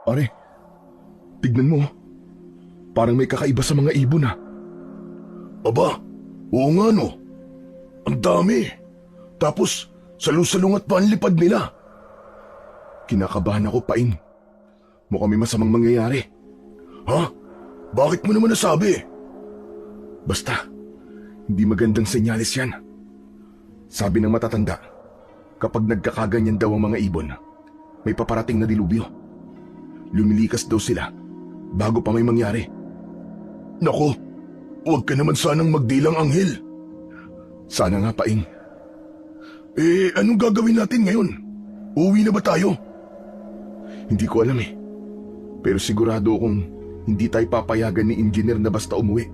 Pare, tignan mo. Parang may kakaiba sa mga ibon ah. Aba, oo nga no. Ang dami. Tapos, salungat pa ang lipad nila. Kinakabahan ako, Paing. Mukhang may masamang mangyayari. Ha? Bakit mo naman nasabi? Basta, hindi magandang senyales yan. Sabi ng matatanda, kapag nagkakaganyan daw ang mga ibon, may paparating na dilubyo. Lumilikas daw sila bago pa may mangyari. Nako, huwag ka naman sanang magdilang anghel. Sana nga, Paing. Anong gagawin natin ngayon? Uuwi na ba tayo? Hindi ko alam eh. Pero sigurado akong hindi tayo papayagan ni engineer na basta umuwi.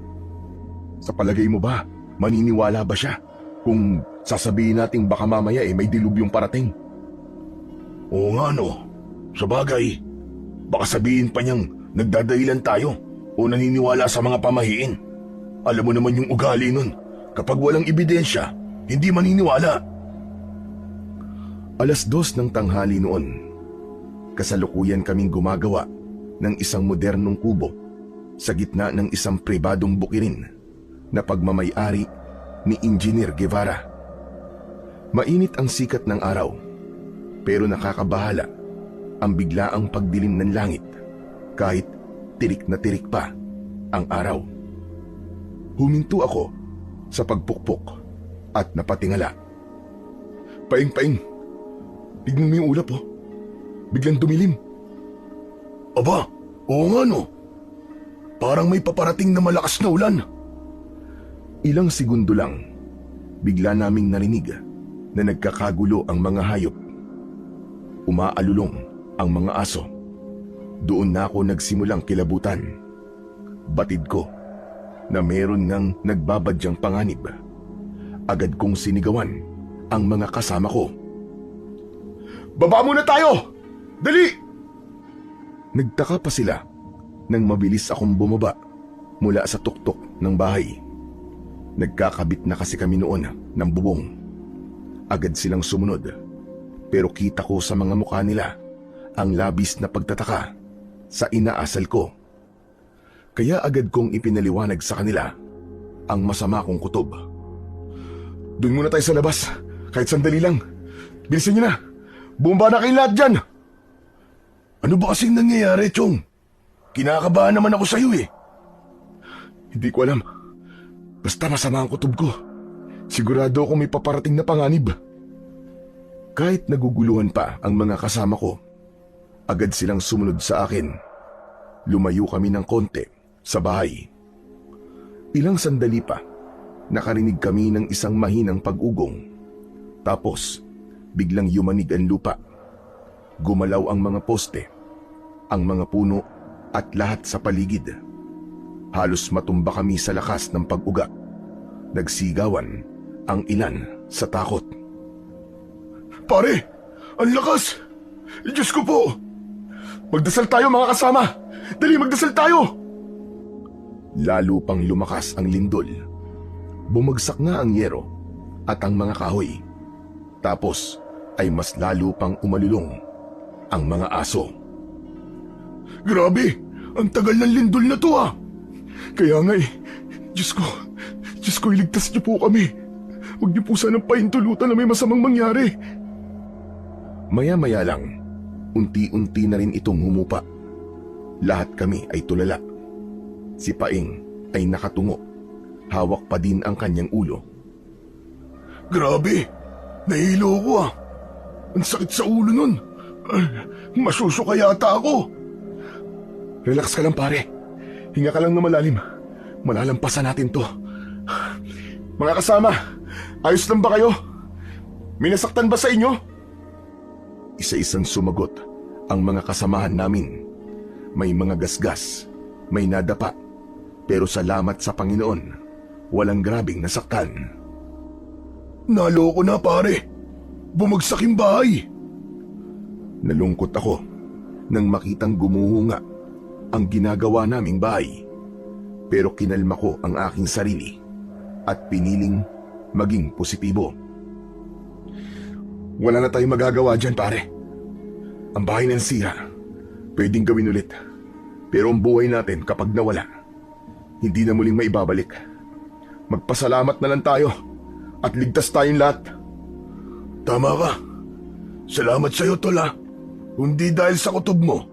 Sa palagay mo ba, maniniwala ba siya kung sasabihin nating baka mamaya may dilubyong parating? Oo nga no. Sabagay, baka sabihin pa niyang nagdadahilan tayo o naniniwala sa mga pamahiin. Alam mo naman yung ugali nun. Kapag walang ebidensya, hindi maniniwala. 2:00 ng tanghali noon. Kasalukuyan kaming gumagawa ng isang modernong kubo sa gitna ng isang pribadong bukirin na pagmamay-ari ni Engineer Guevara. Mainit ang sikat ng araw, pero nakakabahala ang biglaang pagdilim ng langit kahit tirik na tirik pa ang araw. Huminto ako sa pagpukpok at napatingala. Paing, tignan mo yung ulap oh. Biglang dumilim. Aba, oo nga no. Parang may paparating na malakas na ulan. Ilang segundo lang, bigla naming narinig na nagkakagulo ang mga hayop. Umaalulong ang mga aso. Doon na ako nagsimulang kilabutan. Batid ko na meron ngang nagbabadyang panganib. Agad kong sinigawan ang mga kasama ko. Baba muna tayo! Dali! Nagtaka pa sila nang mabilis akong bumaba mula sa tuktok ng bahay. Nagkakabit na kasi kami noon ng bubong. Agad silang sumunod, pero kita ko sa mga mukha nila ang labis na pagtataka sa inaasal ko. Kaya agad kong ipinaliwanag sa kanila ang masama kong kutob. Doon muna tayo sa labas, kahit sandali lang. Bilisan niyo na! Bumaba na kayo lahat dyan! Ano ba kasing nangyayari, Chong? Kinakabahan naman ako sa'yo eh. Hindi ko alam. Basta masama ang kutob ko. Sigurado akong may paparating na panganib. Kahit naguguluhan pa ang mga kasama ko, agad silang sumunod sa akin. Lumayo kami ng konti sa bahay. Ilang sandali pa, nakarinig kami ng isang mahinang pag-ugong. Tapos, biglang yumanig ang lupa. Gumalaw ang mga poste, ang mga puno at lahat sa paligid. Halos matumba kami sa lakas ng pag-uga. Nagsigawan ang ilan sa takot. Pare, ang lakas! Diyos ko po! Magdasal tayo mga kasama! Dali, magdasal tayo! Lalo pang lumakas ang lindol. Bumagsak nga ang yero at ang mga kahoy. Tapos ay mas lalo pang umalulong ang mga aso. Grabe! Ang tagal ng lindol na to ah! Kaya nga Diyos ko, iligtas niyo po kami. Huwag niyo po sanang pahintulutan na may masamang mangyari. Maya-maya lang, unti-unti na rin itong humupa. Lahat kami ay tulala. Si Paing ay nakatungo. Hawak pa din ang kanyang ulo. Grabe! Nahilo ko ah! Ang sakit sa ulo nun! Masusuka yata ako! Relax ka lang pare. Hinga ka lang na malalim. Malalampasan natin to. Mga kasama, ayos lang ba kayo? May nasaktan ba sa inyo? Isa-isang sumagot ang mga kasamahan namin. May mga gasgas, may nadapa. Pero salamat sa Panginoon, walang grabing nasaktan. Naloko na pare. Bumagsak yung bahay. Nalungkot ako nang makitang gumuho nga ang ginagawa naming bahay. Pero kinalma ko ang aking sarili at piniling maging positibo. Wala na tayong magagawa dyan pare. Ang bahay na sira, pwedeng gawin ulit. Pero ang buhay natin kapag nawala, hindi na muling maibabalik. Magpasalamat na lang tayo at ligtas tayong lahat. Tama ka. Salamat sa'yo, tol ha. Hindi dahil sa kutob mo.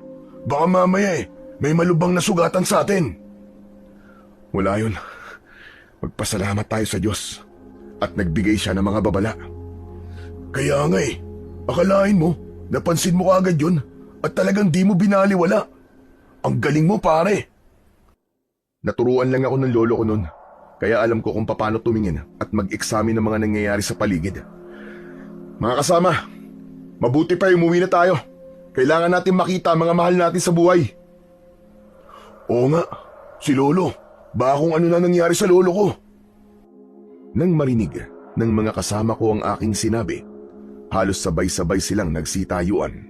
Baka mamaya may malubang na sugatan sa atin. Wala yun. Magpasalamat tayo sa Diyos at nagbigay siya ng mga babala. Kaya nga akalain mo, napansin mo kaagad yun at talagang di mo binaliwala. Ang galing mo, pare. Naturuan lang ako ng lolo ko noon, kaya alam ko kung paano tumingin at mag-examine ng mga nangyayari sa paligid. Mga kasama, mabuti pa umuwi na tayo. Kailangan natin makita ang mga mahal natin sa buhay. Oo nga, si Lolo. Baka kung ano na nangyari sa lolo ko. Nang marinig ng mga kasama ko ang aking sinabi, halos sabay-sabay silang nagsitayuan.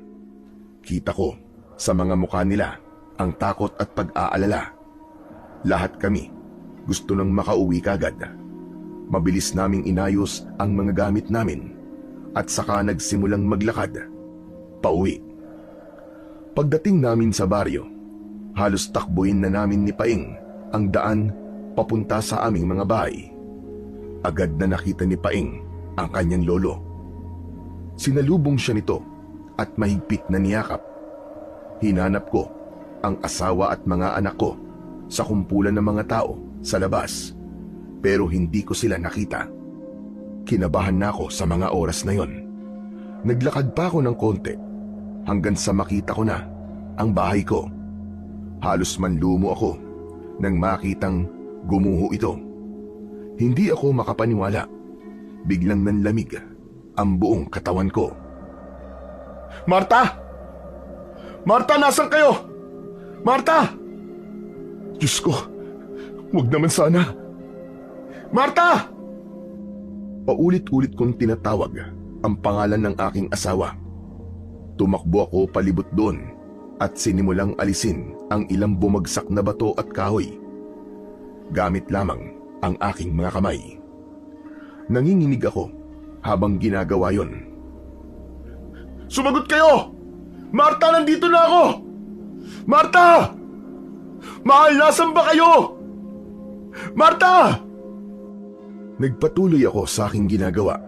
Kita ko sa mga mukha nila ang takot at pag-aalala. Lahat kami gusto nang makauwi kagad. Mabilis naming inayos ang mga gamit namin at saka nagsimulang maglakad pauwi. Pagdating namin sa baryo, halos takbuhin na namin ni Paing ang daan papunta sa aming mga bahay. Agad na nakita ni Paing ang kanyang lolo. Sinalubong siya nito at mahigpit na niyakap. Hinanap ko ang asawa at mga anak ko sa kumpulan ng mga tao sa labas, pero hindi ko sila nakita. Kinabahan na ako sa mga oras na yon. Naglakad pa ako ng konti hanggang sa makita ko na ang bahay ko. Halos manlumo ako nang makitang gumuho ito. Hindi ako makapaniwala. Biglang nanlamig ang buong katawan ko. Marta! Marta, nasan kayo? Marta! Diyos ko, huwag naman sana. Marta! Paulit-ulit kong tinatawag ang pangalan ng aking asawa. Tumakbo ako palibot doon at sinimulang alisin ang ilang bumagsak na bato at kahoy. Gamit lamang ang aking mga kamay. Nanginginig ako habang ginagawa yon. Sumagot kayo! Marta, nandito na ako! Marta! Mahal, nasan ba kayo? Marta! Nagpatuloy ako sa aking ginagawa.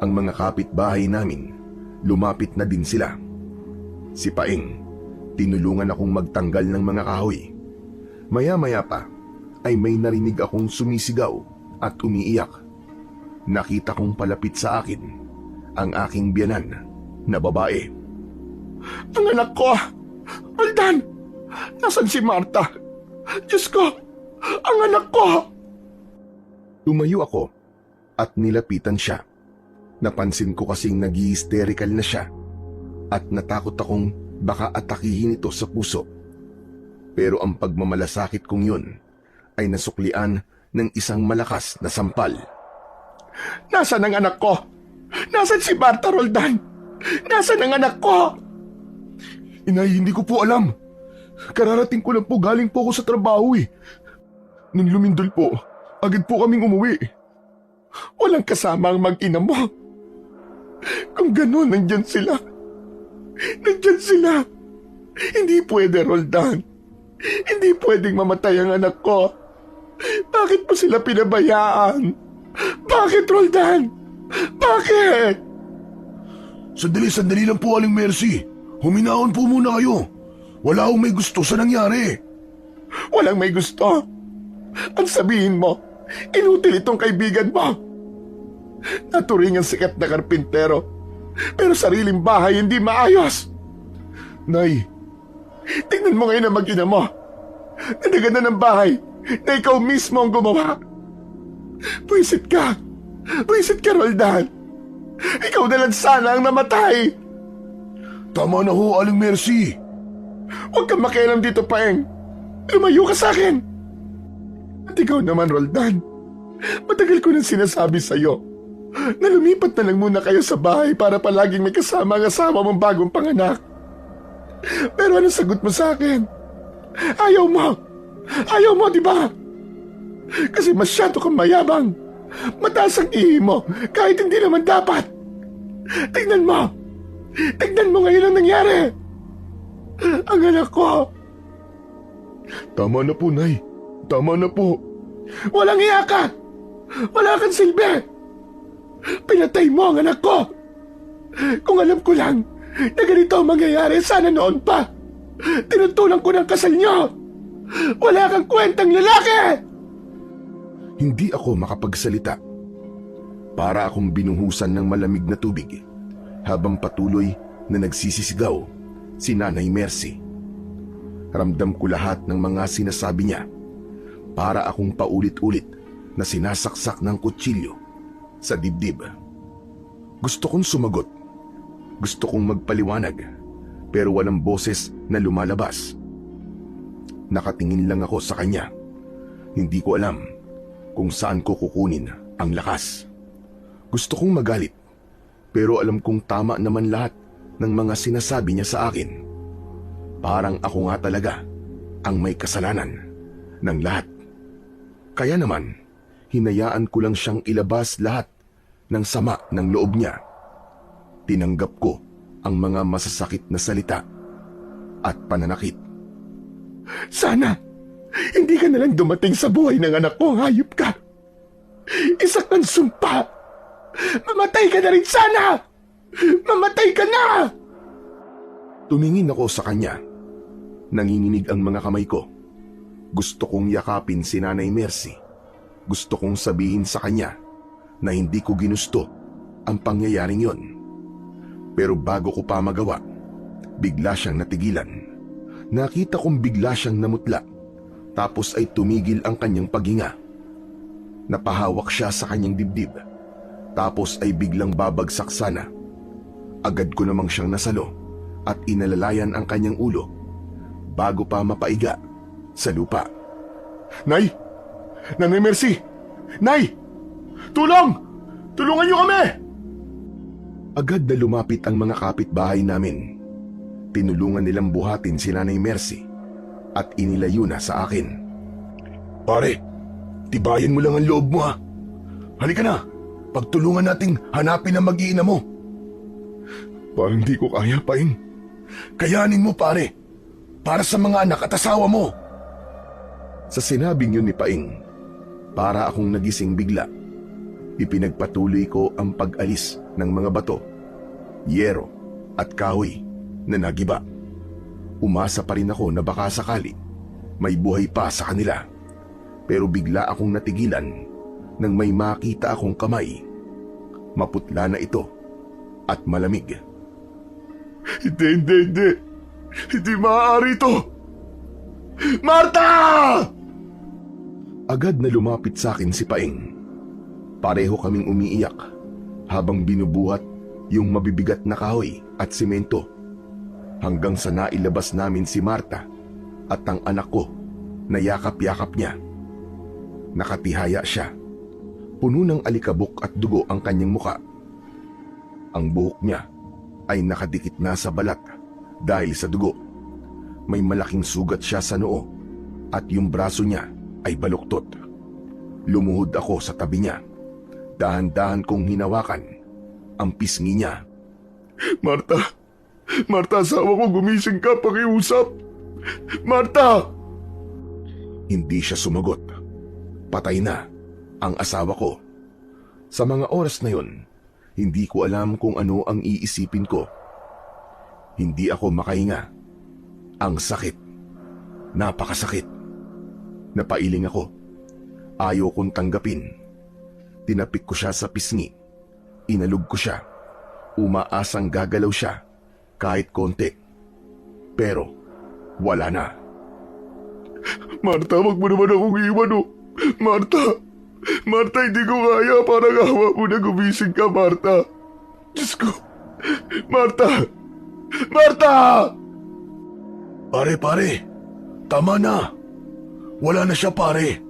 Ang mga kapitbahay namin, lumapit na din sila. Si Paing, tinulungan akong magtanggal ng mga kahoy. Maya-maya pa ay may narinig akong sumisigaw at umiiyak. Nakita kong palapit sa akin ang aking biyanan na babae. Ang anak ko! Roldan! Nasaan si Marta? Diyos ko! Ang anak ko! Tumayo ako at nilapitan siya. Napansin ko kasing nag-hysterical na siya at natakot akong baka atakihin ito sa puso. Pero ang pagmamalasakit kong yun ay nasuklian ng isang malakas na sampal. Nasaan ang anak ko? Nasaan si Marta, Roldan? Nasaan ang anak ko? Inay, hindi ko po alam. Kararating ko lang po, galing po ako sa trabaho eh. Nung lumindol po, agad po kaming umuwi. Walang kasama ang mag-ina mo. Kung ganun, nandyan sila. Nandyan sila. Hindi pwede, Roldan. Hindi pwedeng mamatay ang anak ko. Bakit mo sila pinabayaan? Bakit, Roldan? Bakit? Sandali lang po, Aling Mercy. Huminahon po muna kayo. Wala akong may gusto sa nangyari. Walang may gusto? Ang sabihin mo, inutil itong kaibigan mo. Naturing ang sikat na karpintero, pero sariling bahay hindi maayos. Nay, tingnan mo ngayon ang mag-ina mo. Nadaganda ng bahay na ikaw mismo ang gumawa. Buisit ka. Buisit ka, Roldan. Ikaw na lang sana ang namatay. Tama na ho, Aling Mercy. Huwag kang makialam dito, Paeng. Lumayo ka sa akin. At ikaw naman, Roldan. Matagal ko nang sinasabi sa'yo na lumipat na lang muna kayo sa bahay para palaging may kasama ang asawa mong bagong panganak. Pero anong sagot mo sa akin? Ayaw mo. Ayaw mo, di ba? Kasi masyado kang mayabang. Mataas ang ihi mo kahit hindi naman dapat. Tignan mo. Tignan mo ngayon ang nangyari. Ang anak ko! Tama na po, Nay. Tama na po. Walang iya ka! Wala kang silbi! Pinatay mo ang anak ko! Kung alam ko lang na ganito ang mangyayari, sana noon pa. Tinutulang ko ng kasal niyo! Wala kang kwentang lalaki! Hindi ako makapagsalita. Para akong binuhusan ng malamig na tubig habang patuloy na nagsisisigaw si Nanay Mercy. Ramdam ko lahat ng mga sinasabi niya. Para akong paulit-ulit na sinasaksak ng kutsilyo sa dibdib. Gusto kong sumagot. Gusto kong magpaliwanag, pero walang boses na lumalabas. Nakatingin lang ako sa kanya. Hindi ko alam kung saan ko kukunin ang lakas. Gusto kong magalit, pero alam kong tama naman lahat ng mga sinasabi niya sa akin. Parang ako nga talaga ang may kasalanan ng lahat. Kaya naman, hinayaan ko lang siyang ilabas lahat ng sama ng loob niya. Tinanggap ko ang mga masasakit na salita at pananakit. Sana, hindi ka nalang dumating sa buhay ng anak ko, hayop ka. Isa kang sumpa. Mamatay ka na rin sana! Mamatay ka na! Tumingin ako sa kanya. Nanginginig ang mga kamay ko. Gusto kong yakapin si Nanay Mercy. Gusto kong sabihin sa kanya na hindi ko ginusto ang pangyayaring yon. Pero bago ko pa magawa, bigla siyang natigilan. Nakita kong bigla siyang namutla, tapos ay tumigil ang kanyang paghinga. Napahawak siya sa kanyang dibdib, tapos ay biglang babagsak sana. Agad ko namang siyang nasalo at inalalayan ang kanyang ulo bago pa mapaiga sa lupa. Nay! Nanay Mercy! Nay! Tulong! Tulungan niyo kami! Agad na lumapit ang mga kapitbahay namin. Tinulungan nilang buhatin si Nanay Mercy at inilayo na sa akin. Pare, tibayan mo lang ang loob mo ha. Halika na, pagtulungan nating hanapin ang mag-iina mo. Parang di ko kaya, Paing. Kayanin mo, pare. Para sa mga anak at asawa mo. Sa sinabing yun ni Paing, para akong nagising bigla. Ipinagpatuloy ko ang pag-alis ng mga bato, yero at kahoy na nagiba. Umasa pa rin ako na baka sakali may buhay pa sa kanila. Pero bigla akong natigilan nang may makita akong kamay. Maputla na ito at malamig. Hindi. Hindi maaari ito. Marta! Agad na lumapit sa akin si Paing. Pareho kaming umiiyak habang binubuhat yung mabibigat na kahoy at simento hanggang sa nailabas namin si Marta at ang anak ko na yakap-yakap niya. Nakatihaya siya. Puno ng alikabok at dugo ang kanyang muka. Ang buhok niya ay nakadikit na sa balat dahil sa dugo. May malaking sugat siya sa noo at yung braso niya ay baluktot. Lumuhod ako sa tabi niya. Dahan-dahan kong hinawakan ang pisngi niya. Marta! Marta, asawa ko, gumising ka, pakiusap! Marta! Hindi siya sumagot. Patay na ang asawa ko. Sa mga oras na yon, hindi ko alam kung ano ang iisipin ko. Hindi ako makahinga. Ang sakit. Napakasakit. Napailing ako. Ayaw kong tanggapin. Tinapik ko siya sa pisngi. Inalog ko siya. Umaasang gagalaw siya kahit konti. Pero wala na. Marta, wag mo naman akong iwan, oh. Marta! Marta, hindi ko kaya. Parang awa mo na gumising ka, Marta. Diyos ko. Marta! Marta! Pare. Tama na. Wala na siya, pare.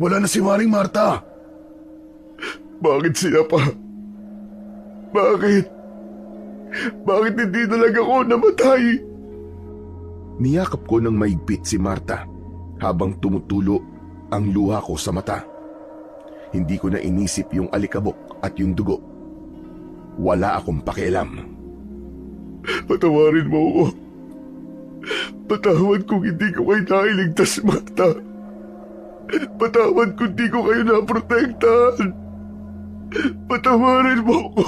Wala na si Maring Marta. Bakit siya pa? Bakit? Bakit hindi na lang ako namatay? Niyakap ko ng maigpit si Marta habang tumutulo ang luha ko sa mata. Hindi ko na inisip yung alikabok at yung dugo. Wala akong pakialam. Patawarin mo ako. Patawad kung hindi ko kayo nailigtas, Marta. Patawad kung hindi ko kayo naprotektahan. Patawarin mo ko.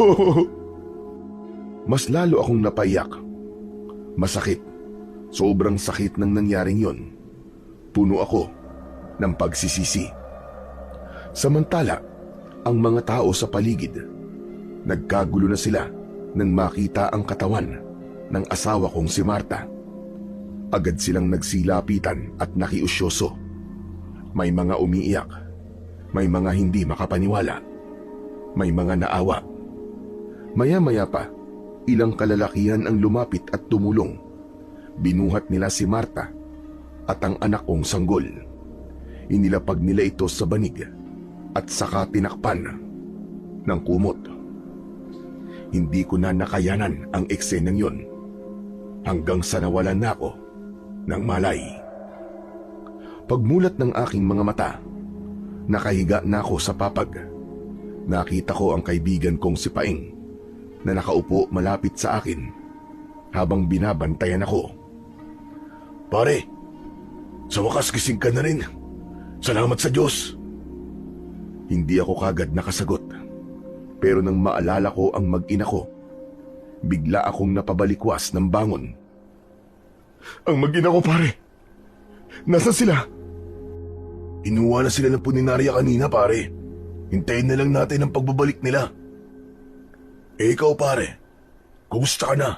Mas lalo akong napaiyak. Masakit. Sobrang sakit ng nangyaring yon. Puno ako ng pagsisisi. Samantala, ang mga tao sa paligid, nagkagulo na sila nang makita ang katawan ng asawa kong si Marta. Agad silang nagsilapitan at nakiusyoso. May mga umiiyak, may mga hindi makapaniwala, may mga naawa. Maya-maya pa, ilang kalalakihan ang lumapit at tumulong. Binuhat nila si Marta at ang anak kong sanggol. Inilapag nila ito sa banig at saka tinakpan ng kumot. Hindi ko na nakayanan ang eksenang yon hanggang sa nawalan na ako ng malay. Pagmulat ng aking mga mata, nakahiga na ako sa papag. Nakita ko ang kaibigan kong si Paing na nakaupo malapit sa akin habang binabantayan ako. Pare, sa wakas gising ka na rin. Salamat sa Diyos. Hindi ako kagad nakasagot. Pero nang maalala ko ang mag-ina ko, bigla akong napabalikwas ng bangon. Ang mag-ina ko, pare. Nasaan sila? Inuwa na sila ng puninarya kanina, pare. Hintayin na lang natin ang pagbabalik nila. Eh ikaw, pare, kumusta ka na?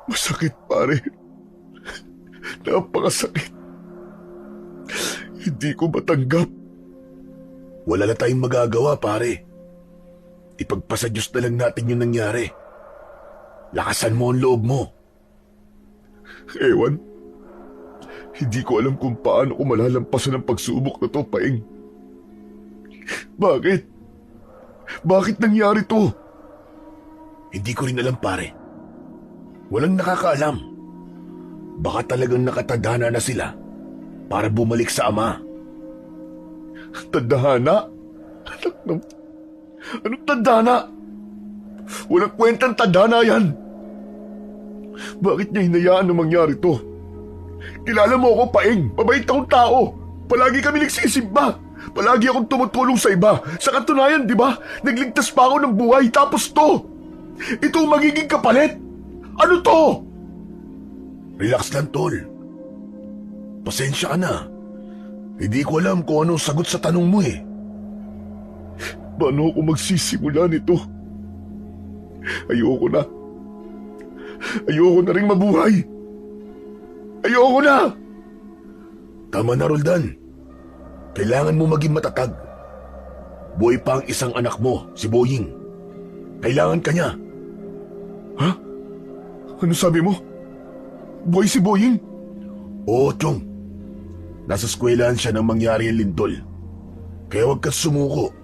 Masakit, pare. Napakasakit. Hindi ko matanggap. Wala na tayong magagawa, pare. Ipagpasa Diyos na lang natin yung nangyari. Lakasan mo ang loob mo. Ewan. Hindi ko alam kung paano ko malalampasan ang pagsubok na to, Paing. Bakit? Bakit nangyari to? Hindi ko rin alam, pare. Walang nakakaalam. Baka talagang nakatadhana na sila para bumalik sa ama. Tadhana? Anong tadhana? Walang kwentang tadhana yan. Bakit niya hinayaan na mangyari to? Kilala mo ako, Paing. Mabait akong tao. Palagi kami nagsisimba. Palagi akong tumutulong sa iba. Sa katunayan, di ba? Nagligtas pa ako ng buhay. Tapos to. Ito ang magiging kapalit. Ano to? Relax lang, tol. Pasensya ka na. Hindi ko alam kung anong sagot sa tanong mo eh. Paano ako magsisimula nito? Ayoko na. Ayoko na ring mabuhay. Ayoko na! Tama na, Roldan. Kailangan mo maging matatag. Buhay pa ang isang anak mo, si Boying. Kailangan ka niya. Ha? Ano sabi mo? Buhay si Boying? Oo, Chong. Nasa eskwelahan siya nang mangyari ang lindol. Kaya huwag ka sumuko.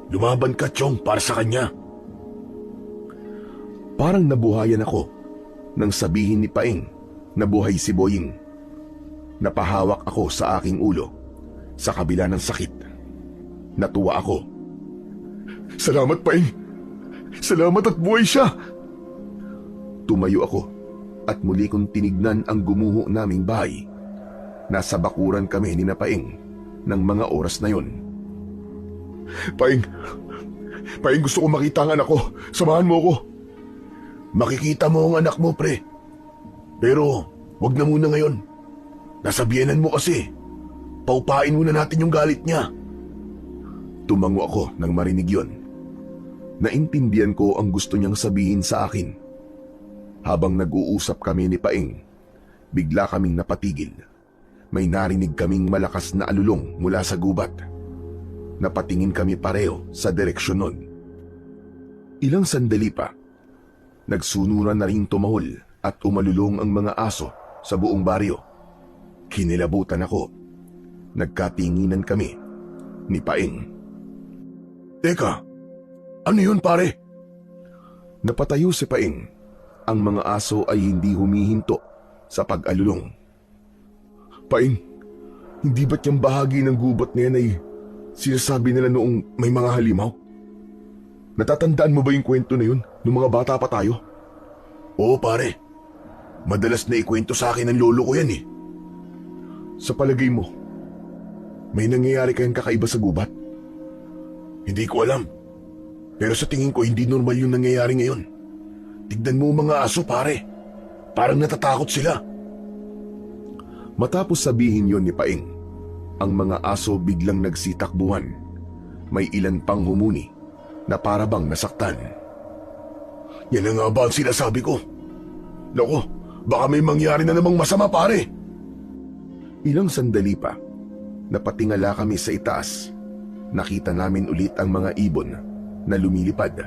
Lumaban ka, Chong, para sa kanya. Parang nabuhayan ako nang sabihin ni Paing na buhay si Boying. Napahawak ako sa aking ulo sa kabila ng sakit. Natuwa ako. Salamat, Paing. Salamat at buhay siya. Tumayo ako at muli kong tinignan ang gumuho naming bahay. Nasa bakuran kami ni Paing ng mga oras na yon. Paing, gusto ko makita ang anak ko. Samahan mo ako. Makikita mo ang anak mo, pre. Pero wag na muna ngayon. Nasabihanan mo kasi. Paupain muna natin yung galit niya. Tumango ako nang marinig yon. Naintindihan ko ang gusto niyang sabihin sa akin. Habang nag-uusap kami ni Paing, bigla kaming napatigil. May narinig kaming malakas na alulong mula sa gubat. Napatingin kami pareho sa direksyon nun. Ilang sandali pa, nagsunuran na rin tumahol at umalulong ang mga aso sa buong baryo. Kinilabutan ako. Nagkatinginan kami ni Paing. Teka, ano yun, pare? Napatayo si Paing. Ang mga aso ay hindi humihinto sa pag-alulong. Paing, hindi ba't yung bahagi ng gubat na yan ay sinasabi nila noong may mga halimaw? Natatandaan mo ba yung kwento na yun nung mga bata pa tayo? Oo, pare. Madalas na ikwento sa akin ng lolo ko yan eh. Sa palagay mo, may nangyayari kayang kakaiba sa gubat? Hindi ko alam. Pero sa tingin ko hindi normal yung nangyayari ngayon. Tignan mo mga aso pare. Parang natatakot sila. Matapos sabihin yon ni Paing, ang mga aso biglang nagsitakbuhan. May ilan pang humuni na parabang nasaktan. Yan na nga ba ang sinasabi ko? Loko, baka may mangyari na namang masama pare. Ilang sandali pa, napatingala kami sa itaas. Nakita namin ulit ang mga ibon na lumilipad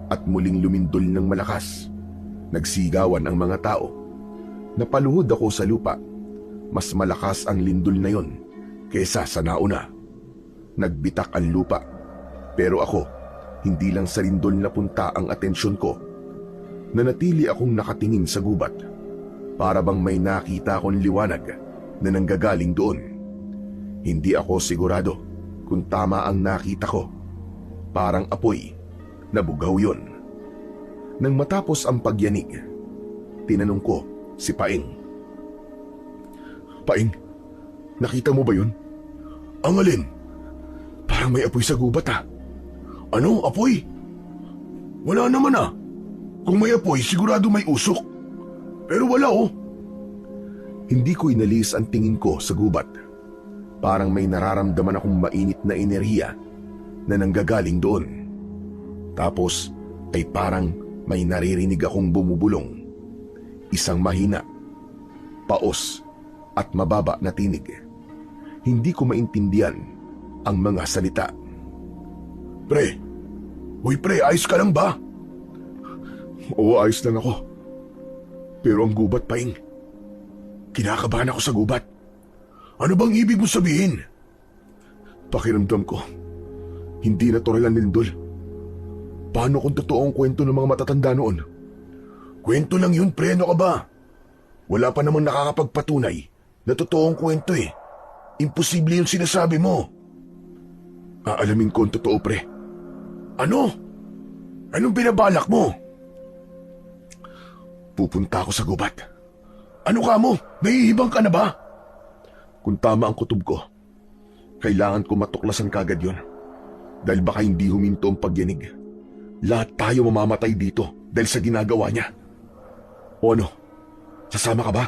at muling lumindol ng malakas. Nagsigawan ang mga tao. Napaluhod ako sa lupa. Mas malakas ang lindol na yon kesa sa nauna. Nagbitak ang lupa. Pero ako, hindi lang sa lindol napunta ang atensyon ko. Nanatili akong nakatingin sa gubat. Para bang may nakita akong liwanag na nanggagaling doon. Hindi ako sigurado kung tama ang nakita ko. Parang apoy na bugaw yon. Nang matapos ang pagyanig, tinanong ko si Paing. Paing, nakita mo ba yun? Ang alin? Parang may apoy sa gubat ah. Ano, apoy? Wala naman ah. Kung may apoy, sigurado may usok. Pero wala oh. Hindi ko inalis ang tingin ko sa gubat. Parang may nararamdaman akong mainit na enerhiya na nanggagaling doon. Tapos ay parang may naririnig akong bumubulong. Isang mahina, paos at mababa na tinig. Hindi ko maintindihan ang mga salita. Pre, uy pre, ayos ka lang ba? Oo, ayos lang ako. Pero ang gubat, Paing. Kinakabahan ako sa gubat. Ano bang ibig mo sabihin? Pakiramdam ko, hindi natural ang lindol. Paano kung totoo ang kwento ng mga matatanda noon? Kwento lang yun, pre, ano ka ba? Wala pa namang nakakapagpatunay na totoong kwento eh. Imposible yung sinasabi mo. Aalamin ko ang totoo, pre. Ano? Anong binabalak mo? Pupunta ako sa gubat. Ano ka mo? Nahihibang ka na ba? Kung tama ang kutob ko, kailangan ko matuklasan kagad yon. Dahil baka hindi huminto ang pagyanig. Lahat tayo mamamatay dito dahil sa ginagawa niya. O ano? Sasama ka ba?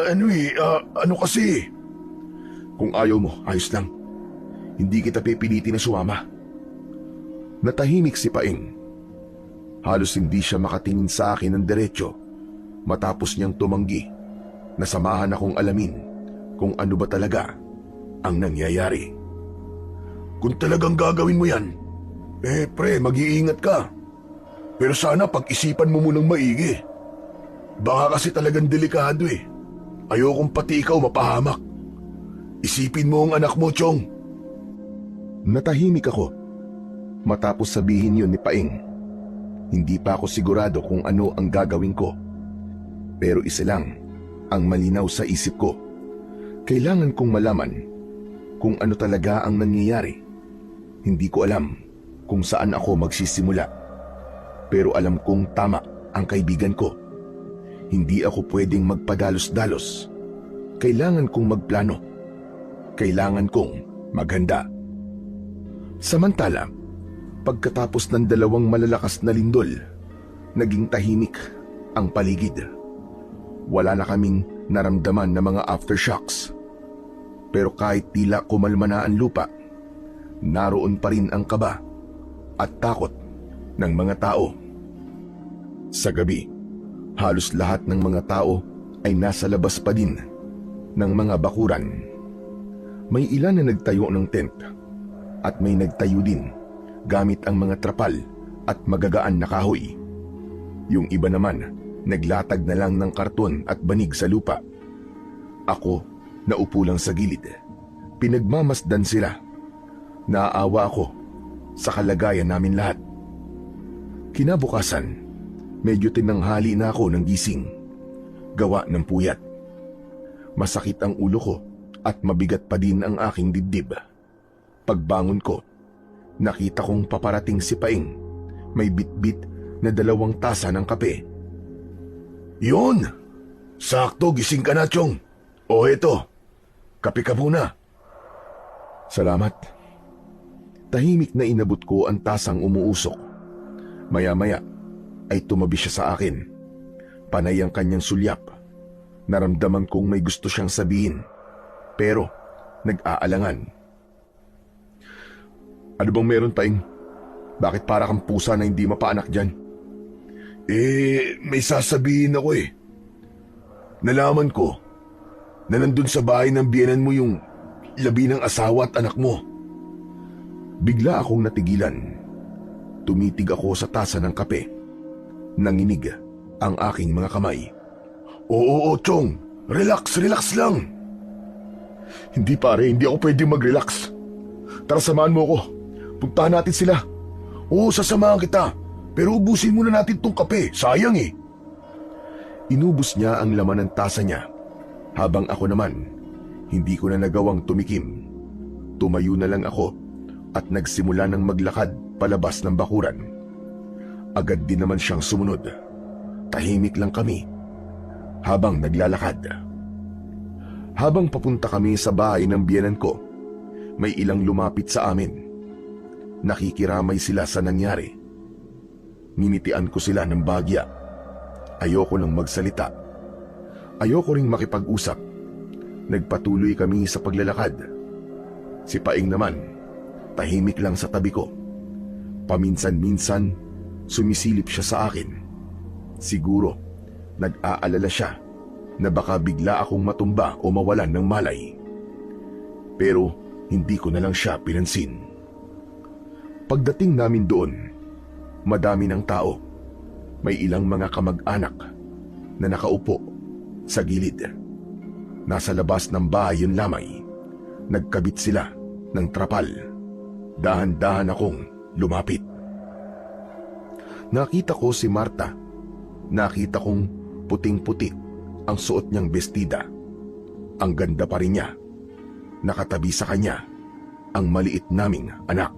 Ano kasi? Kung ayaw mo, ayos lang. Hindi kita pipilitin na sumama. Natahimik si Paing. Halos hindi siya makatingin sa akin ng diretsyo matapos niyang tumanggi na samahan akong alamin kung ano ba talaga ang nangyayari. Kung talagang gagawin mo yan, pre, mag-iingat ka. Pero sana pag-isipan mo munang maigi. Baka kasi talagang delikado eh. Ayokong pati ikaw mapahamak. Isipin mo ang anak mo, Chong. Natahimik ako matapos sabihin yun ni Paing. Hindi pa ako sigurado kung ano ang gagawin ko. Pero isa lang ang malinaw sa isip ko. Kailangan kong malaman kung ano talaga ang nangyayari. Hindi ko alam kung saan ako magsisimula. Pero alam kong tama ang kaibigan ko. Hindi ako pwedeng magpadalos-dalos. Kailangan kong magplano. Kailangan kong maghanda. Samantala, pagkatapos ng 2 malalakas na lindol, naging tahimik ang paligid. Wala na kaming naramdaman na mga aftershocks. Pero kahit tila kumalma na ang lupa, naroon pa rin ang kaba at takot ng mga tao. Sa gabi, halos lahat ng mga tao ay nasa labas pa din ng mga bakuran. May ilan na nagtayo ng tent at may nagtayo din gamit ang mga trapal at magagaan na kahoy. Yung iba naman, naglatag na lang ng karton at banig sa lupa. Ako, naupo lang sa gilid. Pinagmamasdan sila. Naaawa ako sa kalagayan namin lahat. Kinabukasan, medyo tinanghali na ako ng gising. Gawa ng puyat. Masakit ang ulo ko at mabigat pa din ang aking dibdib. Pagbangon ko, nakita kong paparating si Paing. May bitbit na 2 tasa ng kape. Yun! Sakto, gising ka na, Chong. O eto, kape ka muna. Salamat. Tahimik na inabot ko ang tasang umuusok. Maya-maya ay tumabi siya sa akin. Panay ang kanyang sulyap. Naramdaman kong may gusto siyang sabihin, pero nag-aalangan. Ano bang meron, Paing? Bakit para kang pusa na hindi mapaanak dyan? May sasabihin ako eh. Nalaman ko na nandun sa bahay ng biyenan mo yung labi ng asawa at anak mo. Bigla akong natigilan. Tumitig ako sa tasa ng kape. Nanginig ang aking mga kamay. Oo, Chong. Relax lang. Hindi pare, hindi ako pwedeng mag-relax. Tara, samahan mo ako. Puntahan natin sila. Oo, sasamahan kita. Pero ubusin muna natin tong kape. Sayang eh. Inubos niya ang laman ng tasa niya. Habang ako naman, hindi ko na nagawang tumikim. Tumayo na lang ako at nagsimula ng maglakad palabas ng bakuran. Agad din naman siyang sumunod. Tahimik lang kami habang naglalakad. Habang papunta kami sa bahay ng biyenan ko, may ilang lumapit sa amin. Nakikiramay sila sa nangyari. Ninitian ko sila ng bagya. Ayoko nang magsalita. Ayoko ring makipag-usap. Nagpatuloy kami sa paglalakad. Si Paing naman, tahimik lang sa tabi ko. Paminsan-minsan, sumisilip siya sa akin. Siguro, nag-aalala siya na baka bigla akong matumba o mawalan ng malay. Pero hindi ko na lang siya pinansin. Pagdating namin doon, madami ng tao. May ilang mga kamag-anak na nakaupo sa gilid. Nasa labas ng bahay yun lamay. Nagkabit sila ng trapal. Dahan-dahan akong lumapit. Nakita ko si Marta. Nakita kong puting-puti ang suot niyang bestida. Ang ganda pa rin niya. Nakatabi sa kanya ang maliit naming anak.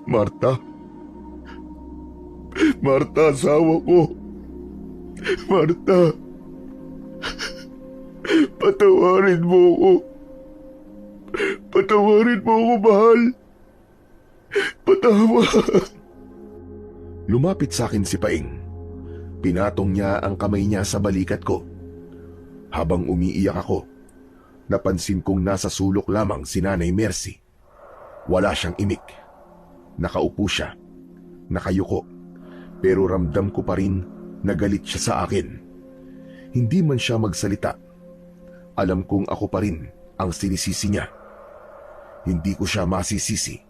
Marta, asawa ko. Marta, patawarin mo ko. Patawarin mo ko, mahal. Patawad. Lumapit sa akin si Paing. Pinatong niya ang kamay niya sa balikat ko. Habang umiiyak ako, napansin kong nasa sulok lamang si Nanay Mercy. Wala siyang imik. Nakaupo siya, nakayuko, pero ramdam ko pa rin na galit siya sa akin. Hindi man siya magsalita. Alam kong ako pa rin ang sinisisi niya. Hindi ko siya masisisi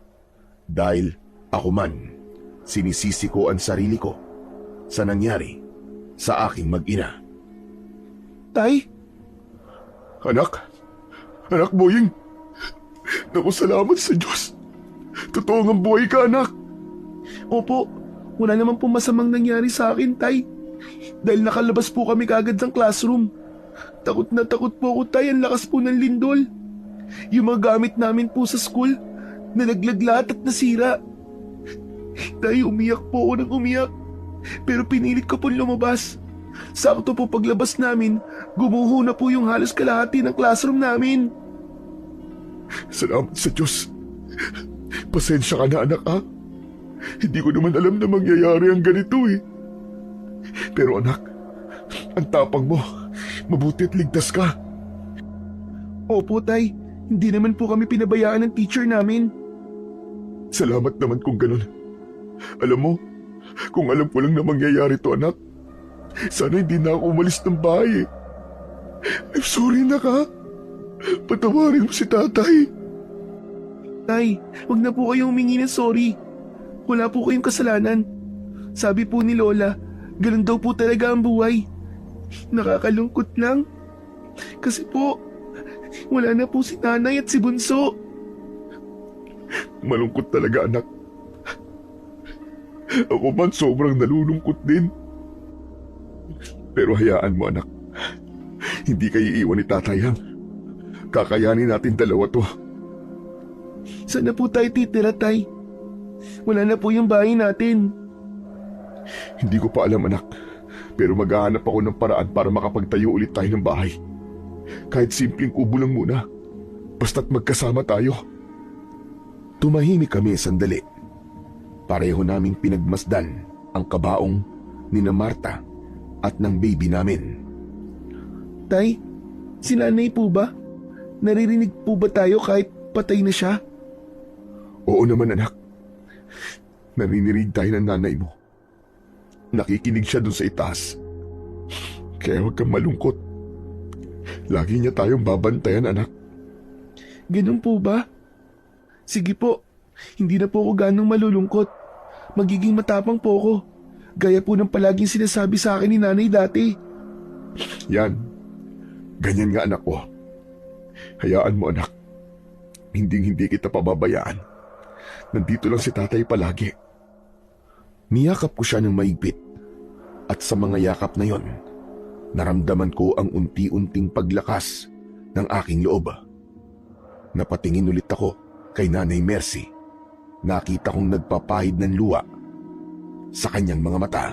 dahil ako man, sinisisi ko ang sarili ko sa nangyari sa aking mag-ina. Tay? Anak Boying. Naku, salamat sa Diyos. Totoo ngang buhay ka, anak. Opo, wala naman po masamang nangyari sa akin, Tay. Dahil nakalabas po kami kagad ng classroom. Takot na takot po ako, Tay. Ang lakas po ng lindol. Yung mga gamit namin po sa school, nalaglag lahat at nasira. Tay, umiyak po ako ng umiyak. Pero pinilit ko pong lumabas. Sakto po paglabas namin, gumuho na po yung halos kalahati ng classroom namin. Salamat sa Diyos. Pasensya ka na, anak, ha? Hindi ko naman alam na mangyayari ang ganito eh. Pero anak, ang tapang mo. Mabuti't ligtas ka. Opo, Tay. Hindi naman po kami pinabayaan ng teacher namin. Salamat naman kung ganun. Alam mo, kung alam ko lang na mangyayari to, anak, sana hindi na ako umalis ng bahay eh. I'm sorry, anak, ha? Patawarin mo si tatay. Tay, wag na po kayong humingi ng sorry. Wala po kayong kasalanan. Sabi po ni Lola, ganun daw po talaga ang buhay. Nakakalungkot lang. Kasi po, wala na po si nanay at si Bunso. Malungkot talaga, anak. Ako man sobrang nalulungkot din. Pero hayaan mo, anak. Hindi kayo iiwan ni tatay, ha? Kakayanin natin dalawa to. Saan na po tayo titira, Tay? Wala na po yung bahay natin. Hindi ko pa alam, anak. Pero maghahanap ako ng paraan para makapagtayo ulit tayo ng bahay. Kahit simpleng kubo lang muna. Basta't magkasama tayo. Tumahimik kami sandali. Pareho naming pinagmasdan ang kabaong ni na Marta at ng baby namin. Tay, si nanay po ba? Naririnig po ba tayo kahit patay na siya? Oo naman anak. Narinirig tayo ng nanay mo. Nakikinig siya dun sa itaas. Kaya huwag kang malungkot. Lagi niya tayong babantayan anak. Ganun po ba? Sige po, hindi na po ako ganong malulungkot. Magiging matapang po ako. Gaya po ng palaging sinasabi sa akin ni nanay dati. Yan. Ganyan nga anak ko. Hayaan mo anak. Hindi kita pababayaan. Nandito lang si tatay palagi. Niyakap ko siya ng maigpit. At sa mga yakap na yon, naramdaman ko ang unti-unting paglakas ng aking loob. Napatingin ulit ako kay Nanay Mercy. Nakita kong nagpapahid ng luha sa kanyang mga mata.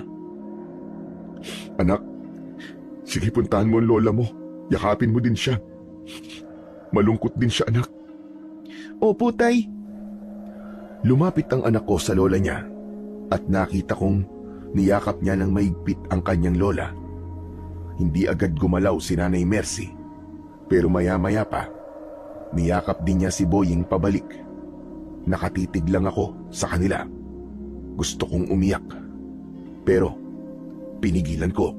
Anak, sige puntahan mo ang lola mo. Yakapin mo din siya. Malungkot din siya anak. Opo, tay. Lumapit ang anak ko sa lola niya at nakita kong niyakap niya ng maigpit ang kanyang lola. Hindi agad gumalaw si Nanay Mercy, pero maya-maya pa, niyakap din niya si Boying pabalik. Nakatitig lang ako sa kanila. Gusto kong umiyak, pero pinigilan ko.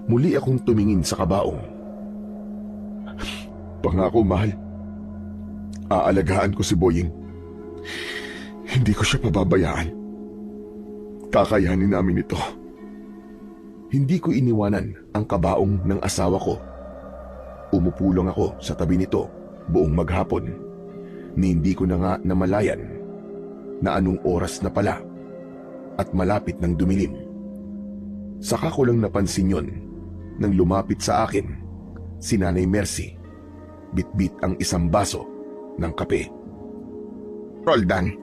Muli akong tumingin sa kabaong. Pangako, mahal. Aalagaan ko si Boying. Hindi ko siya pababayaan. Kakayanin namin ito. Hindi ko iniwanan ang kabaong ng asawa ko. Umupulong ako sa tabi nito buong maghapon. Ni hindi ko na nga namalayan na anong oras na pala at malapit ng dumilim. Saka ko lang napansin yon nang lumapit sa akin si Nanay Mercy. Bitbit ang isang baso ng kape. Roldan,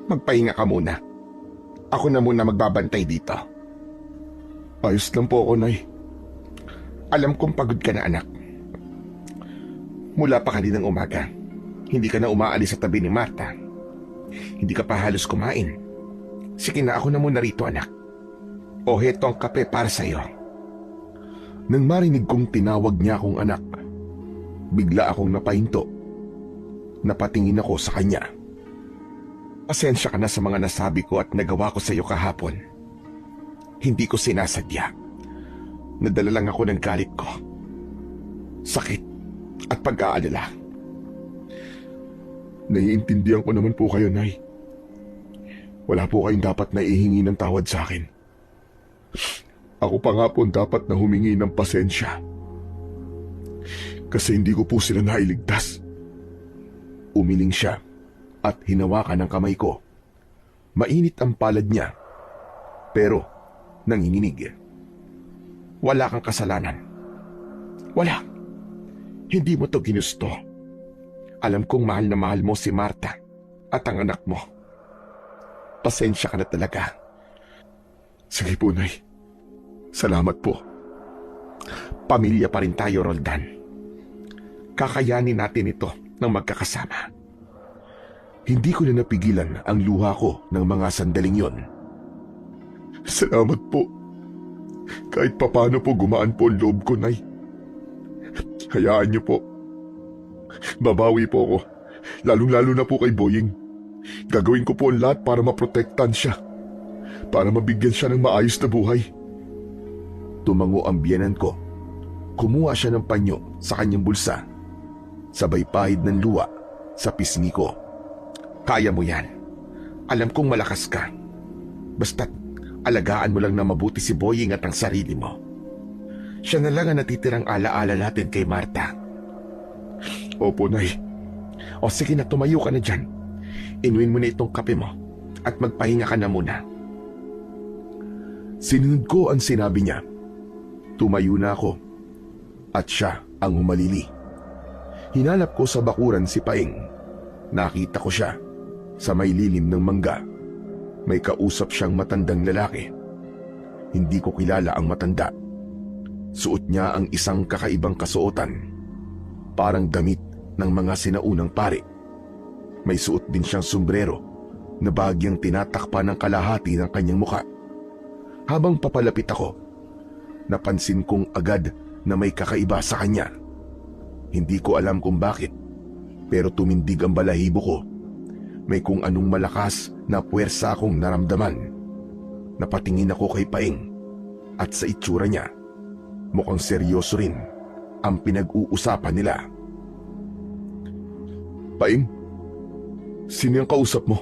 magpahinga ka muna. Ako na muna magbabantay dito. Ayos lang po ako, Nay. Alam kong pagod ka na anak. Mula pa kaninang umaga, hindi ka na umaalis sa tabi ni Marta. Hindi ka pa halos kumain. Sige na, ako na muna rito anak. O heto ang kape para sa'yo. Nang marinig kong tinawag niya akong anak, bigla akong napahinto. Napatingin ako sa kanya. Pasensya ka na sa mga nasabi ko at nagawa ko sa iyo kahapon. Hindi ko sinasadya. Nadala lang ako ng galit ko. Sakit at pag-aalala. Naiintindihan ko naman po kayo, Nay. Wala po kayong dapat na ihingi ng tawad sa akin. Ako pa nga po dapat na humingi ng pasensya. Kasi hindi ko po sila nailigtas. Umiling siya at hinawakan ang kamay ko. Mainit ang palad niya, pero nanginginig. Wala kang kasalanan. Wala. Hindi mo to ginusto. Alam kong mahal na mahal mo si Marta at ang anak mo. Pasensya ka na talaga. Sige po, Nay. Salamat po. Pamilya pa rin tayo, Roldan. Kakayanin natin ito ng magkakasama. Hindi ko na napigilan ang luha ko ng mga sandaling yon. Salamat po. Kahit papano po gumaan po ang loob ko, Nay. Hayaan niyo po. Babawi po ako. Lalong-lalo na po kay Boying. Gagawin ko po ang lahat para maprotektan siya. Para mabigyan siya ng maayos na buhay. Tumango ang biyenan ko. Kumuha siya ng panyo sa kanyang bulsa. Sabay pahid ng luwa sa pisngi ko. Kaya mo yan. Alam kong malakas ka. Basta't alagaan mo lang na mabuti si Boying at ang sarili mo. Siya na lang ang natitirang alaala natin kay Marta. Opo, Nay. O sige na, tumayo ka na dyan. Inuin mo na itong kape mo at magpahinga ka na muna. Sinunod ko ang sinabi niya. Tumayo na ako at siya ang humalili. Hinalap ko sa bakuran si Paing. Nakita ko siya sa may lilim ng mangga. May kausap siyang matandang lalaki. Hindi ko kilala ang matanda. Suot niya ang isang kakaibang kasuotan, parang damit ng mga sinaunang pari. May suot din siyang sombrero na bahagyang tinatakpan ng kalahati ng kanyang muka. Habang papalapit ako, napansin kong agad na may kakaiba sa kanya. Hindi ko alam kung bakit, pero tumindig ang balahibo ko. May kung anong malakas na puwersa akong naramdaman. Napatingin ako kay Paing at sa itsura niya, mukhang seryoso rin ang pinag-uusapan nila. Paing, sino yung kausap mo?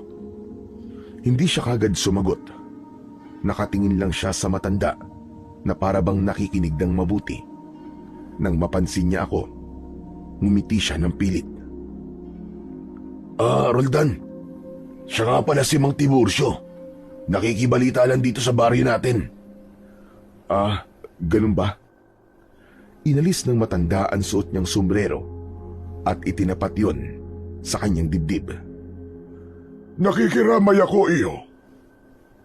Hindi siya kagad sumagot. Nakatingin lang siya sa matanda na para bang nakikinig ng mabuti. Nang mapansin niya ako, ngumiti siya ng pilit. Roldan, siya nga pala si Mang Tiburcio. Nakikibalita lang dito sa baryo natin. Ganun ba? Inalis ng matanda ang suot niyang sombrero at itinapat yon sa kanyang dibdib. Nakikiramay ako, iyo.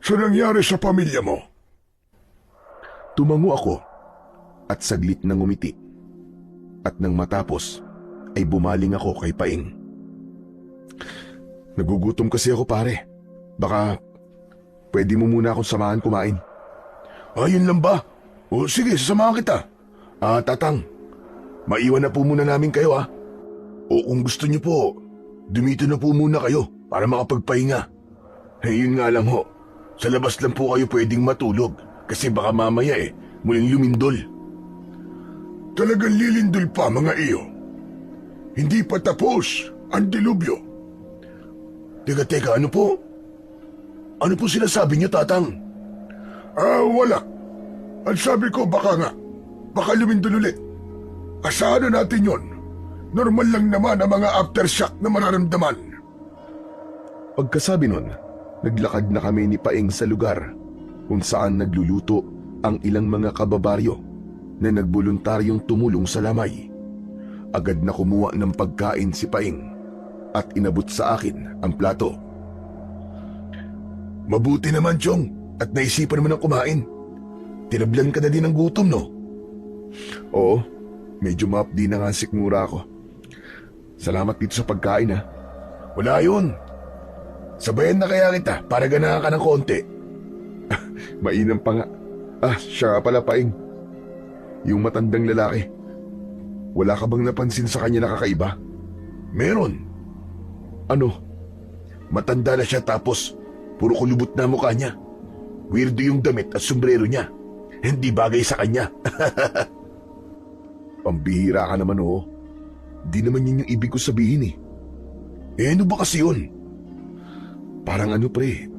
Sa nangyari sa pamilya mo. Tumango ako at saglit na ngumiti. At nang matapos ay bumaling ako kay Paing. Nagugutom kasi ako, pare. Baka pwede mo muna akong samahan kumain. Ayun lang ba? O sige, sasamahan kita. Tatang, maiwan na po muna namin kayo O kung gusto niyo po, dumito na po muna kayo para makapagpahinga. Yun nga lang ho, sa labas lang po kayo pwedeng matulog kasi baka mamaya muling lumindol. Talagang lilindol pa, mga iyo. Hindi pa tapos ang dilubyo. Teka, ano po? Ano po sinasabi niyo, tatang? Wala. Ang sabi ko baka lumindol ulit. Asahan na natin yon. Normal lang naman ang mga aftershock na mararamdaman. Pagkasabi nun, naglakad na kami ni Paing sa lugar kung saan nagluluto ang ilang mga kababaryo na nagboluntaryong tumulong sa lamay. Agad na kumuha ng pagkain si Paing at inabot sa akin ang plato. Mabuti naman, Chong, at naisipan mo nang kumain. Tinablan ka na din ng gutom, no? Oo, medyo maapdi na nga sikmura ako. Salamat dito sa pagkain, Wala yun. Sabayan na kaya kita para ganahan ka ng konti. Mainam pa nga. Siya nga pala, Paing. Yung matandang lalaki. Wala ka bang napansin sa kanya na kakaiba? Meron. Ano? Matanda na siya tapos puro kulubot na mukha niya. Weirdo yung damit at sombrero niya. Hindi bagay sa kanya. Pambihira ka naman, oo. Di naman yun yung ibig ko sabihin. Ano ba kasi yun? Parang ano, pre.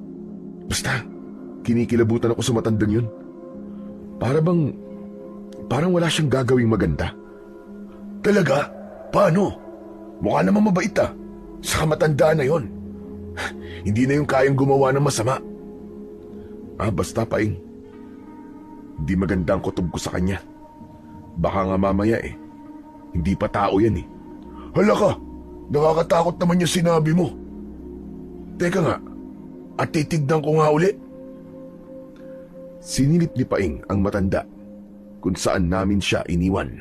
Basta, kinikilabutan ako sa matandang yun. Parang wala siyang gagawing maganda. Talaga? Paano? Mukha naman mabait Saka matanda na yon. Hindi na yung kayang gumawa ng masama. Basta, Paing. Hindi maganda ang kutob ko sa kanya. Baka nga mamaya hindi pa tao yan Hala ka, nakakatakot naman yung sinabi mo. Teka nga, at titignan ko nga uli. Sinilip ni Paing ang matanda kung saan namin siya iniwan.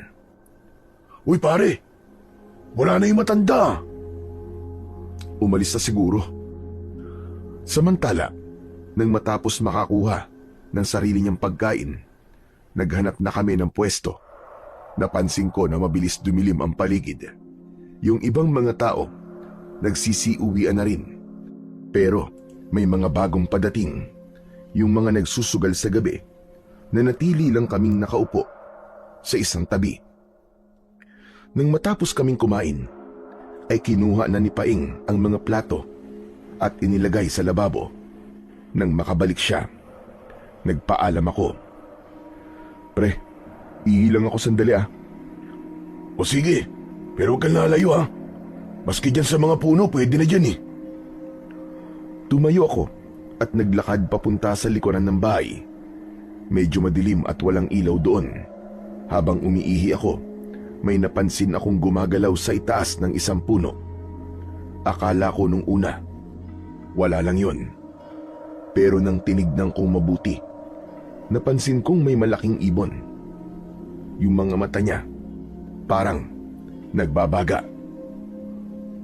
Uy pare, wala na yung matanda. Umalis na siguro. Samantala, nang matapos makakuha ng sarili niyang pagkain, naghanap na kami ng pwesto. Napansin ko na mabilis dumilim ang paligid. Yung ibang mga tao, nagsisiuwian na rin. Pero may mga bagong padating, yung mga nagsusugal sa gabi, na natili lang kaming nakaupo sa isang tabi. Nang matapos kaming kumain, ay kinuha na ni Paing ang mga plato at inilagay sa lababo. Nang makabalik siya, nagpaalam ako. Pre, ihilang ako sandali O sige, pero huwag kang lalayo Maski dyan sa mga puno, pwede na dyan Tumayo ako at naglakad papunta sa likuran ng bahay. Medyo madilim at walang ilaw doon. Habang umiihi ako, may napansin akong gumagalaw sa itaas ng isang puno. Akala ko nung una, wala lang yun. Pero nang tinignan kong mabuti, Napansin kong may malaking ibon. Yung mga mata niya, parang nagbabaga.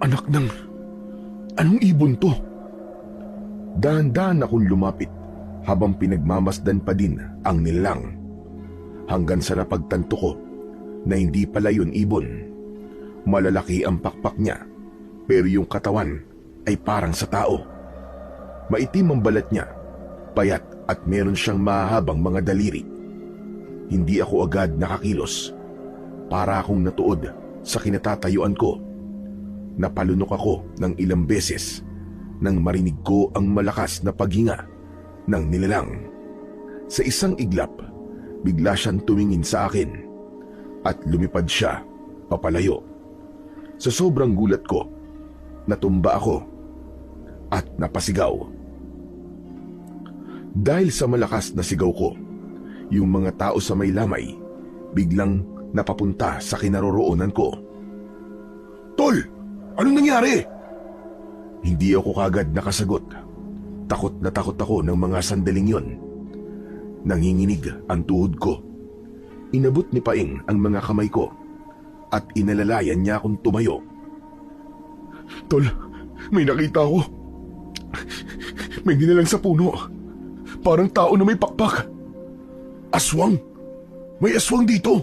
Anak ng... Anong ibon to? Dahan-dahan akong lumapit habang pinagmamasdan pa din ang nilalang. Hanggang sa napagtanto ko na hindi pala yun ibon. Malalaki ang pakpak niya, pero yung katawan ay parang sa tao. Maitim ang balat niya, payat at meron siyang mahahabang mga daliri. Hindi ako agad nakakilos. Para akong natuod sa kinatatayuan ko. Napalunok ako ng ilang beses nang marinig ko ang malakas na paghinga ng nilalang. Sa isang iglap, bigla siyang tumingin sa akin at lumipad siya papalayo. Sa sobrang gulat ko, natumba ako at napasigaw. Dahil sa malakas na sigaw ko, yung mga tao sa may lamay biglang napapunta sa kinaroroonan ko. Tol, anong nangyari? Hindi ako kagad nakasagot. Takot na takot ako ng mga sandaling yon. Nanginginig ang tuhod ko. Inabot ni Paing ang mga kamay ko at inalalayan niya akong tumayo. Tol, may nakita ko. May nilalang sa puno. Parang tao na may pakpak. Aswang? May aswang dito?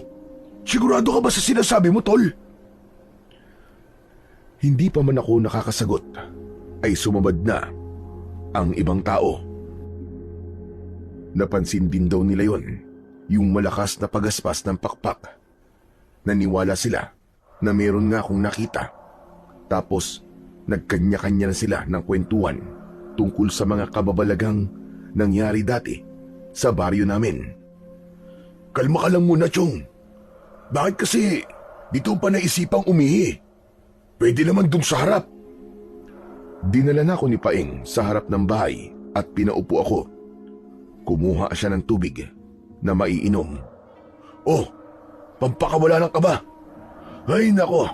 Sigurado ka ba sa sinasabi mo, Tol? Hindi pa man ako nakakasagot ay sumabad na ang ibang tao. Napansin din daw nila yon, yung malakas na pagaspas ng pakpak. Naniwala sila na meron nga akong nakita. Tapos nagkanya-kanya na sila ng kwentuhan tungkol sa mga kababalagang nangyari dati sa baryo namin. Kalma ka lang muna, Chong. Bakit kasi dito pa naisipang umihi? Pwede naman dun sa harap. Dinala na ako ni Paing sa harap ng bahay at pinaupo ako. Kumuha siya ng tubig na maiinom. Oh, pampakawala ng kaba. Ay nako,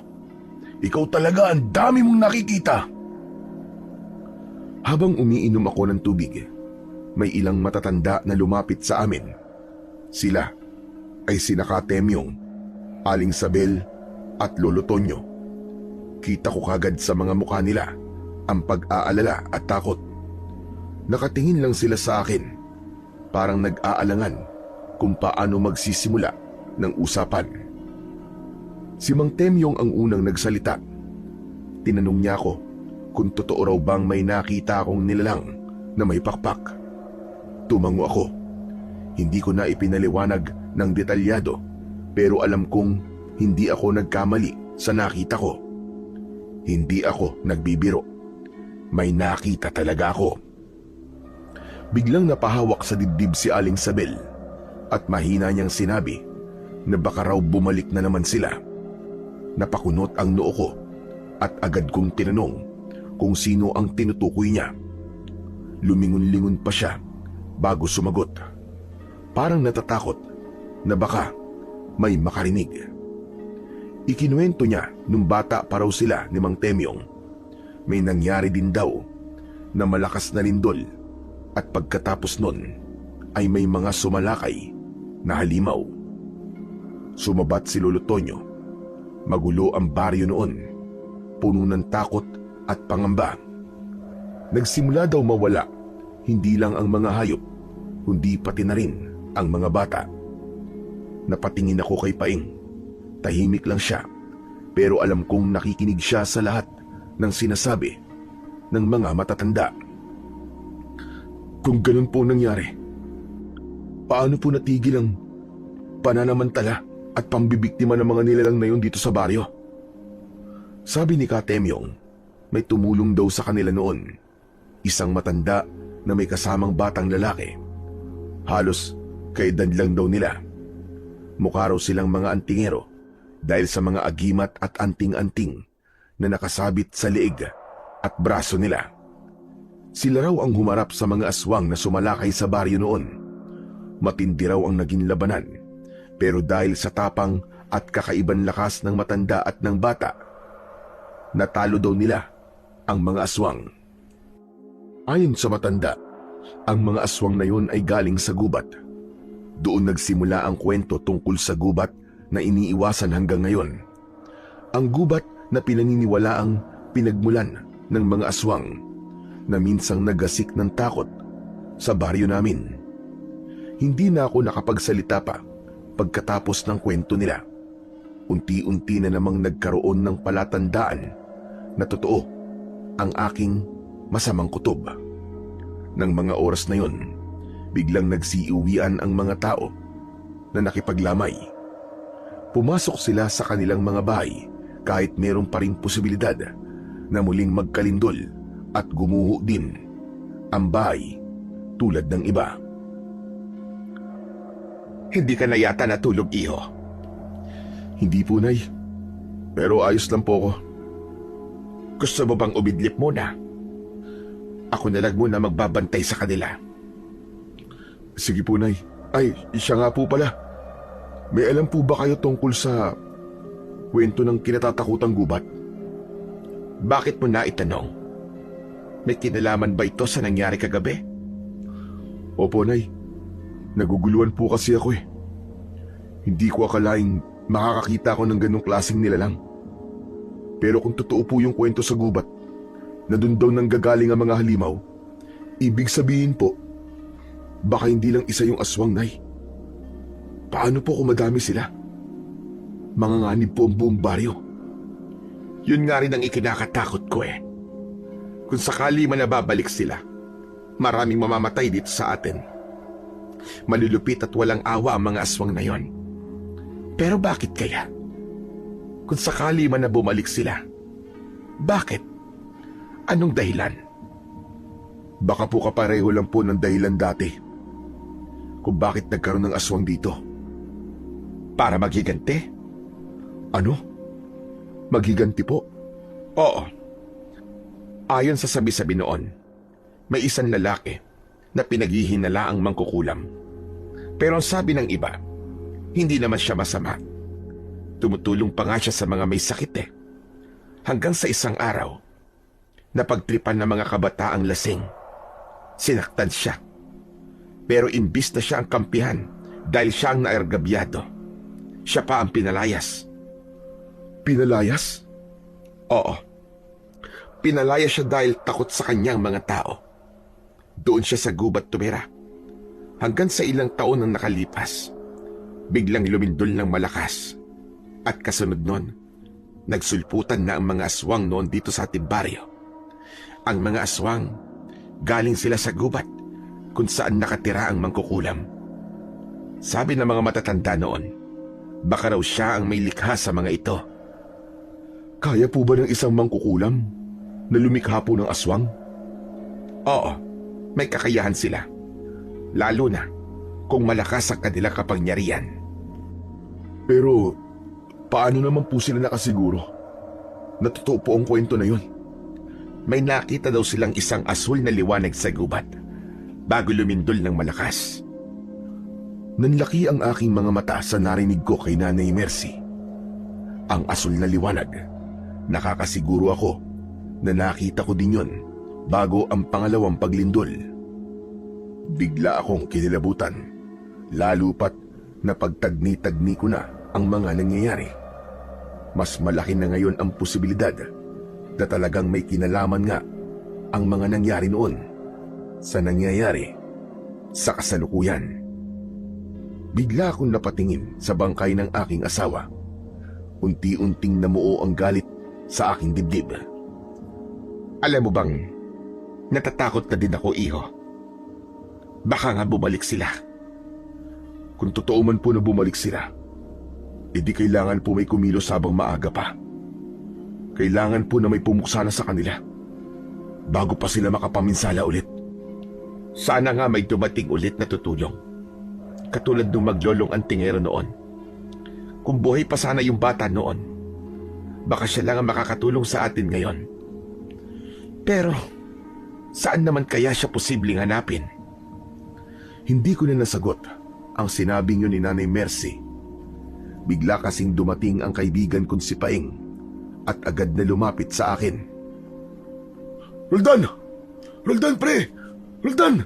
ikaw talaga ang dami mong nakikita. Habang umiinom ako ng tubig, may ilang matatanda na lumapit sa amin. Sila ay sina Katemyong, Aling Sabel at Lolo Tonyo. Kita ko kagad sa mga mukha nila ang pag-aalala at takot. Nakatingin lang sila sa akin, parang nag-aalangan kung paano magsisimula ng usapan. Si Mang Temyong ang unang nagsalita. Tinanong niya ako kung totoo raw bang may nakita akong nilalang na may pakpak. Tumango ako. Hindi ko na ipinaliwanag ng detalyado, pero alam kong hindi ako nagkamali sa nakita ko. Hindi ako nagbibiro. May nakita talaga ako. Biglang napahawak sa dibdib si Aling Sabel at mahina niyang sinabi na baka raw bumalik na naman sila. Napakunot ang noo ko at agad kong tinanong kung sino ang tinutukoy niya. Lumingon-lingon pa siya bago sumagot. Parang natatakot na baka may makarinig. Ikinuwento niya nung bata pa raw sila ni Mang Temyong. May nangyari din daw na malakas na lindol at pagkatapos nun ay may mga sumalakay na halimaw. Sumabat si Lolo Tonyo. Magulo ang baryo noon, puno ng takot at pangamba. Nagsimula daw mawala hindi lang ang mga hayop, kundi pati na rin ang mga bata. Napatingin ako kay Paing. Tahimik lang siya, pero alam kong nakikinig siya sa lahat ng sinasabi ng mga matatanda. Kung ganun po nangyari, paano po natigil ang pananamantala at pambibiktima ng mga nilalang na yun dito sa baryo? Sabi ni Katemyong, may tumulong daw sa kanila noon. Isang matanda na may kasamang batang lalaki. Halos kaedad lang daw nila. Mukha raw silang mga antingero dahil sa mga agimat at anting-anting na nakasabit sa leeg at braso nila. Sila raw ang humarap sa mga aswang na sumalakay sa baryo noon. Matindi raw ang naging labanan, pero dahil sa tapang at kakaibang lakas ng matanda at ng bata, natalo daw nila ang mga aswang. Ayon sa matanda, ang mga aswang na yun ay galing sa gubat. Doon nagsimula ang kwento tungkol sa gubat na iniiwasan hanggang ngayon. Ang gubat na pinaniniwalaang pinagmulan ng mga aswang na minsang nagasik ng takot sa baryo namin. Hindi na ako nakapagsalita pa pagkatapos ng kwento nila. Unti-unti na namang nagkaroon ng palatandaan na totoo ang aking masamang kutob. Nang mga oras na yon, biglang nagsiuwian ang mga tao na nakipaglamay. Pumasok sila sa kanilang mga bahay kahit meron pa ring posibilidad na muling magkalindol at gumuho din ang bahay tulad ng iba. Hindi ka na yata natulog, iho. Hindi po, Nay. Pero ayos lang po ako. Gusto mo bang umidlip muna? Ako na lang muna magbabantay sa kanila. Sige po, Nay. Ay, siya nga po pala. May alam po ba kayo tungkol sa kwento ng kinatatakutang gubat? Bakit mo na itanong? May kinalaman ba ito sa nangyari kagabi? Opo, Nay. Naguguluhan po kasi ako eh. Hindi ko akalaing makakakita ko ng ganong klaseng nilalang. Pero kung totoo po yung kwento sa gubat, na dun daw nanggagaling ang mga halimaw, ibig sabihin po, baka hindi lang isa yung aswang, Nay. Paano po kung madami sila? Manganganib po ang buong baryo. Yun nga rin ang ikinakatakot ko eh. Kung sakali man nababalik sila, maraming mamamatay dito sa atin. Malulupit at walang awa ang mga aswang na yon. Pero bakit kaya? Kung sakali man na bumalik sila, bakit? Anong dahilan? Baka po kapareho lang po ng dahilan dati kung bakit nagkaroon ng aswang dito. Para maghiganti? Ano? Maghiganti po? Oo. Ayon sa sabi-sabi noon, may isang lalaki na pinaghihinala ang mangkukulam. Pero ang sabi ng iba, hindi naman siya masama. Tumutulong pa nga siya sa mga may sakit eh. Hanggang sa isang araw, napagtripan ng mga kabataang lasing. Sinaktan siya. Pero imbis na siya ang kampihan dahil siya ang naargabyado, siya pa ang pinalayas. Pinalayas? Oo. Pinalayas siya dahil takot sa kanyang mga tao. Doon siya sa gubat tumira. Hanggang sa ilang taon ang nakalipas, biglang lumindol ng malakas. At kasunod nun, nagsulputan na ang mga aswang noon dito sa ating baryo. Ang mga aswang, galing sila sa gubat kung saan nakatira ang mangkukulam. Sabi ng mga matatanda noon, baka raw siya ang may likha sa mga ito. Kaya po ba ng isang mangkukulam na lumikha po ng aswang? Oo, may kakayahan sila. Lalo na kung malakas ang kanilang kapangyarihan. Pero paano naman po sila nakasiguro na totoo po ang kwento na yun? May nakita daw silang isang asul na liwanag sa gubat bago lumindol ng malakas. Nanlaki ang aking mga mata sa narinig ko kay Nanay Mercy. Ang asul na liwanag, nakakasiguro ako na nakita ko din yun bago ang pangalawang paglindol. Bigla akong kinilabutan, lalo pat na pagtagni-tagni ko na ang mga nangyayari. Mas malaki na ngayon ang posibilidad na talagang may kinalaman nga ang mga nangyari noon sa nangyayari sa kasalukuyan. Bigla akong napatingin sa bangkay ng aking asawa. Unti-unting namuo ang galit sa aking dibdib. Alam mo bang, natatakot na din ako, iho. Baka nga bumalik sila. Kung totoo man po na bumalik sila, edi kailangan po may kumilos habang maaga pa. Kailangan po na may pumuksa na sa kanila bago pa sila makapaminsala ulit. Sana nga may dumating ulit na tutulong. Katulad nung maglolong antingero noon. Kung buhay pa sana yung bata noon, baka siya lang ang makakatulong sa atin ngayon. Pero, saan naman kaya siya posibleng hanapin? Hindi ko na nasagot ang sinabing yun ni Nanay Mercy. Bigla kasing dumating ang kaibigan kong si Paing at agad na lumapit sa akin. Roldan! Roldan, pre! Roldan!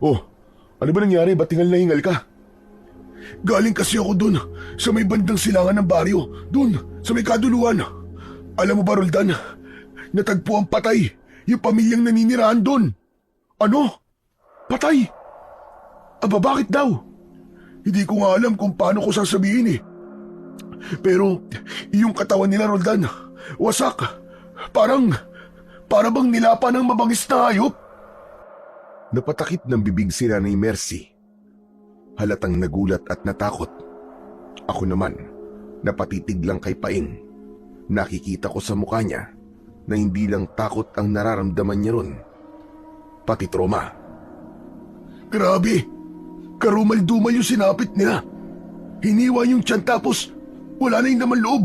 Oh, ano ba nangyari? Ba't tingal na hingal ka? Galing kasi ako dun sa may bandang silangan ng baryo. Dun, sa may kaduluan. Alam mo ba, Roldan, natagpuan patay yung pamilyang naninirahan dun. Ano? Patay? Aba, bakit daw? Hindi ko nga alam kung paano ko sasabihin eh. Pero yung katawan nila, Roldan, wasak. Para bang nilapa ng mabangis na hayop. Napatakip ng bibig si Nanay Mercy. Halatang nagulat at natakot. Ako naman, napatitig lang kay Paing. Nakikita ko sa mukha niya na hindi lang takot ang nararamdaman niya ron, pati trauma. Grabe! Karumal-dumal yung sinapit nila. Hiniwa yung tiyan tapos wala na yung naman loob.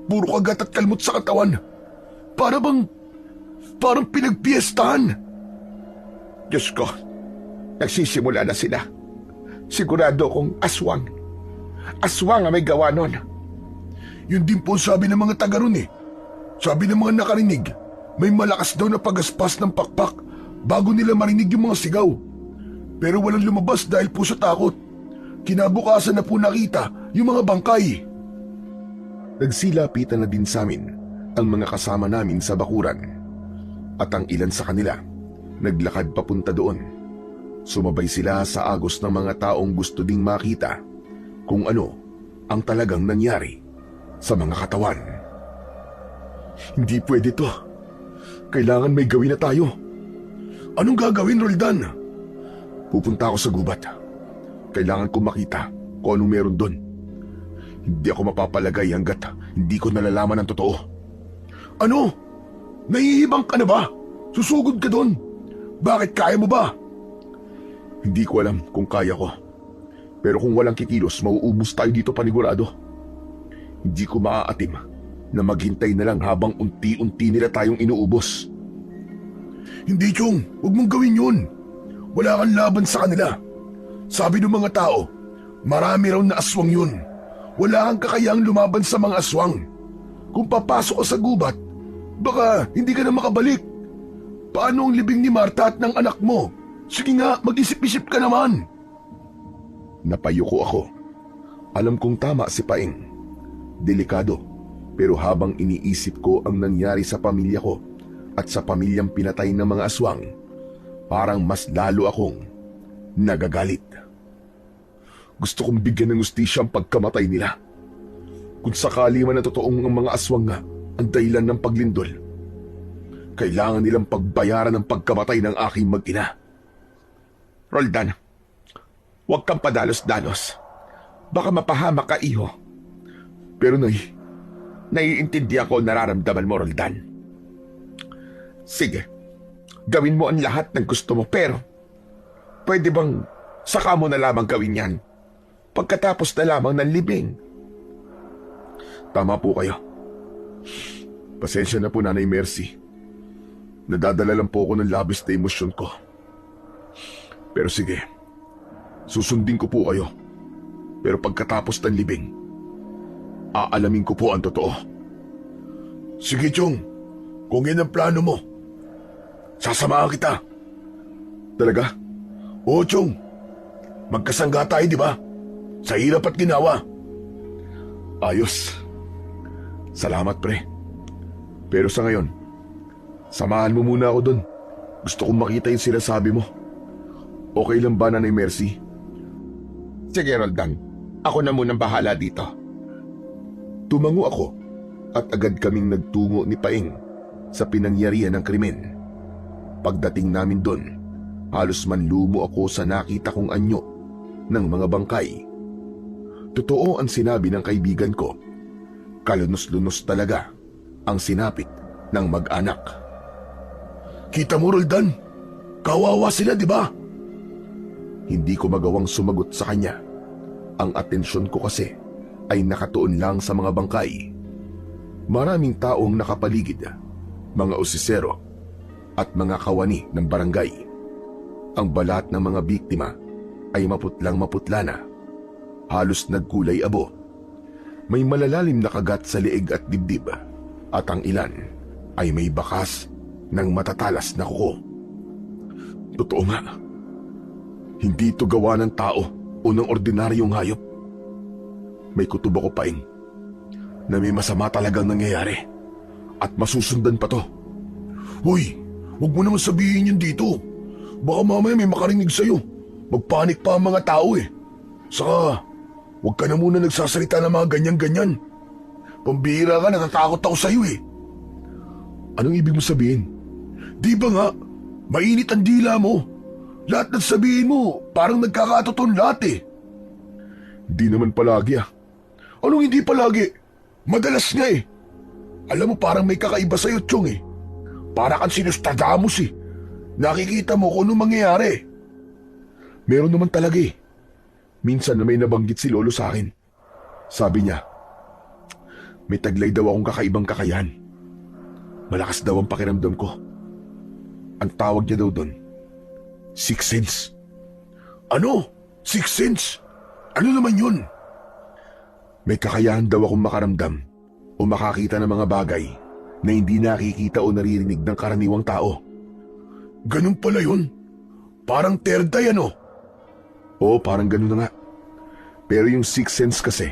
Puro kagat at kalmot sa katawan. Parang pinagpiestahan. Diyos ko, nagsisimula na sila. Sigurado kong aswang. Aswang ang may gawa nun. Yun din po sabi ng mga taga ron eh. Sabi ng mga nakarinig, may malakas daw na pagaspas ng pakpak bago nila marinig yung mga sigaw. Pero walang lumabas dahil po sa takot. Kinabukasan na po nakita yung mga bangkay. Nagsilapitan na din sa amin ang mga kasama namin sa bakuran. At ang ilan sa kanila, naglakad papunta doon. Sumabay sila sa agos ng mga taong gusto ding makita kung ano ang talagang nangyari sa mga katawan. Hindi pwede to. Kailangan may gawin na tayo. Anong gagawin, Roldan? Pupunta ako sa gubat. Kailangan ko makita kung anong meron doon. Hindi ako mapapalagay hanggat hindi ko nalalaman ang totoo. Ano? Nahihibang ka na ba? Susugod ka doon. Bakit, kaya mo ba? Hindi ko alam kung kaya ko. Pero kung walang kikilos, mauubos tayo dito panigurado. Hindi ko maaatim na maghintay na lang habang unti-unti nila tayong inuubos. Hindi, Chong. Huwag mong gawin yun. Wala kang laban sa kanila. Sabi ng mga tao, marami raw na aswang yun. Wala kang kakayang lumaban sa mga aswang. Kung papasok ka sa gubat, baka hindi ka na makabalik. Paano ang libing ni Marta at ng anak mo? Sige nga, mag-isip-isip ka naman. Napayuko ako. Alam kong tama si Paing. Delikado, pero habang iniisip ko ang nangyari sa pamilya ko at sa pamilyang pinatay ng mga aswang, parang mas lalo akong nagagalit. Gusto kong bigyan ng hustisya ang pagkamatay nila. Kung sakali man na totoong ang mga aswang nga ang dahilan ng paglindol, kailangan nilang pagbayaran ng pagkamatay ng aking mag-ina. Roldan, huwag kang padalos-dalos. Baka mapahamak ka, iho. Pero naiintindihan ko ang nararamdaman mo, Roldan. Sige, gawin mo ang lahat ng gusto mo, pero pwede bang saka mo na lamang gawin yan pagkatapos na lamang ng libing? Tama po kayo. Pasensya na po, Nanay Mercy. Nadadala lang po ako ng labis na emosyon ko. Pero sige, susundin ko po kayo. Pero pagkatapos ng libing, aalamin ko po ang totoo. Sige, Chong. Kung yan ang plano mo, sasamahan kita. Talaga? Oo, Chong. Magkasangga tayo, di ba? Sa hirap at ginawa. Ayos. Salamat, pre. Pero sa ngayon, samahan mo muna ako dun. Gusto kong makita yung sinasabi mo. Okay lang ba, Nanay Mercy? Sige, Roldan. Ako na munang bahala dito. Tumango ako at agad kaming nagtungo ni Paing sa pinangyarihan ng krimen. Pagdating namin doon, halos manlumo ako sa nakita kong anyo ng mga bangkay. Totoo ang sinabi ng kaibigan ko. Kalunos-lunos talaga ang sinapit ng mag-anak. Kita mo, Roldan? Kawawa sila, di ba? Hindi ko magawang sumagot sa kanya. Ang atensyon ko kasi ay nakatuon lang sa mga bangkay. Maraming taong nakapaligid, mga osisero at mga kawani ng barangay. Ang balat ng mga biktima ay maputlang-maputla na, halos nagkulay abo. May malalalim na kagat sa leeg at dibdib at ang ilan ay may bakas ng matatalas na kuko. Totoo nga, hindi ito gawa ng tao o ng ordinaryong hayop. May kutob ako, Paing, na may masama talagang nangyayari at masusundan pa to. Hoy, huwag mo naman sabihin yun dito. Baka mamaya may makarinig sa'yo. Magpanik pa ang mga tao eh. Saka, huwag ka na muna nagsasalita ng mga ganyan-ganyan. Pambihira ka, natatakot ako sa'yo eh. Anong ibig mo sabihin? Di ba nga, mainit ang dila mo. Lahat ng sabihin mo, parang nagkakatoton lahat eh. Di naman palagi ah. Anong hindi palagi? Madalas nga eh. Alam mo parang may kakaiba sa'yo, Chong eh. Para kang sinustadamos eh. Nakikita mo kung anong mangyayari. Meron naman talaga eh. Minsan na may nabanggit si Lolo sa akin. Sabi niya, may taglay daw akong kakaibang kakayahan. Malakas daw ang pakiramdam ko. Ang tawag niya daw doon, Sixth Sense. Ano? Sixth Sense? Ano naman yun? May kakayahan daw akong makaramdam o makakita ng mga bagay na hindi nakikita o naririnig ng karaniwang tao. Ganun pala yun? Parang third eye ano? Oo, parang ganun na nga. Pero yung Sixth Sense kasi,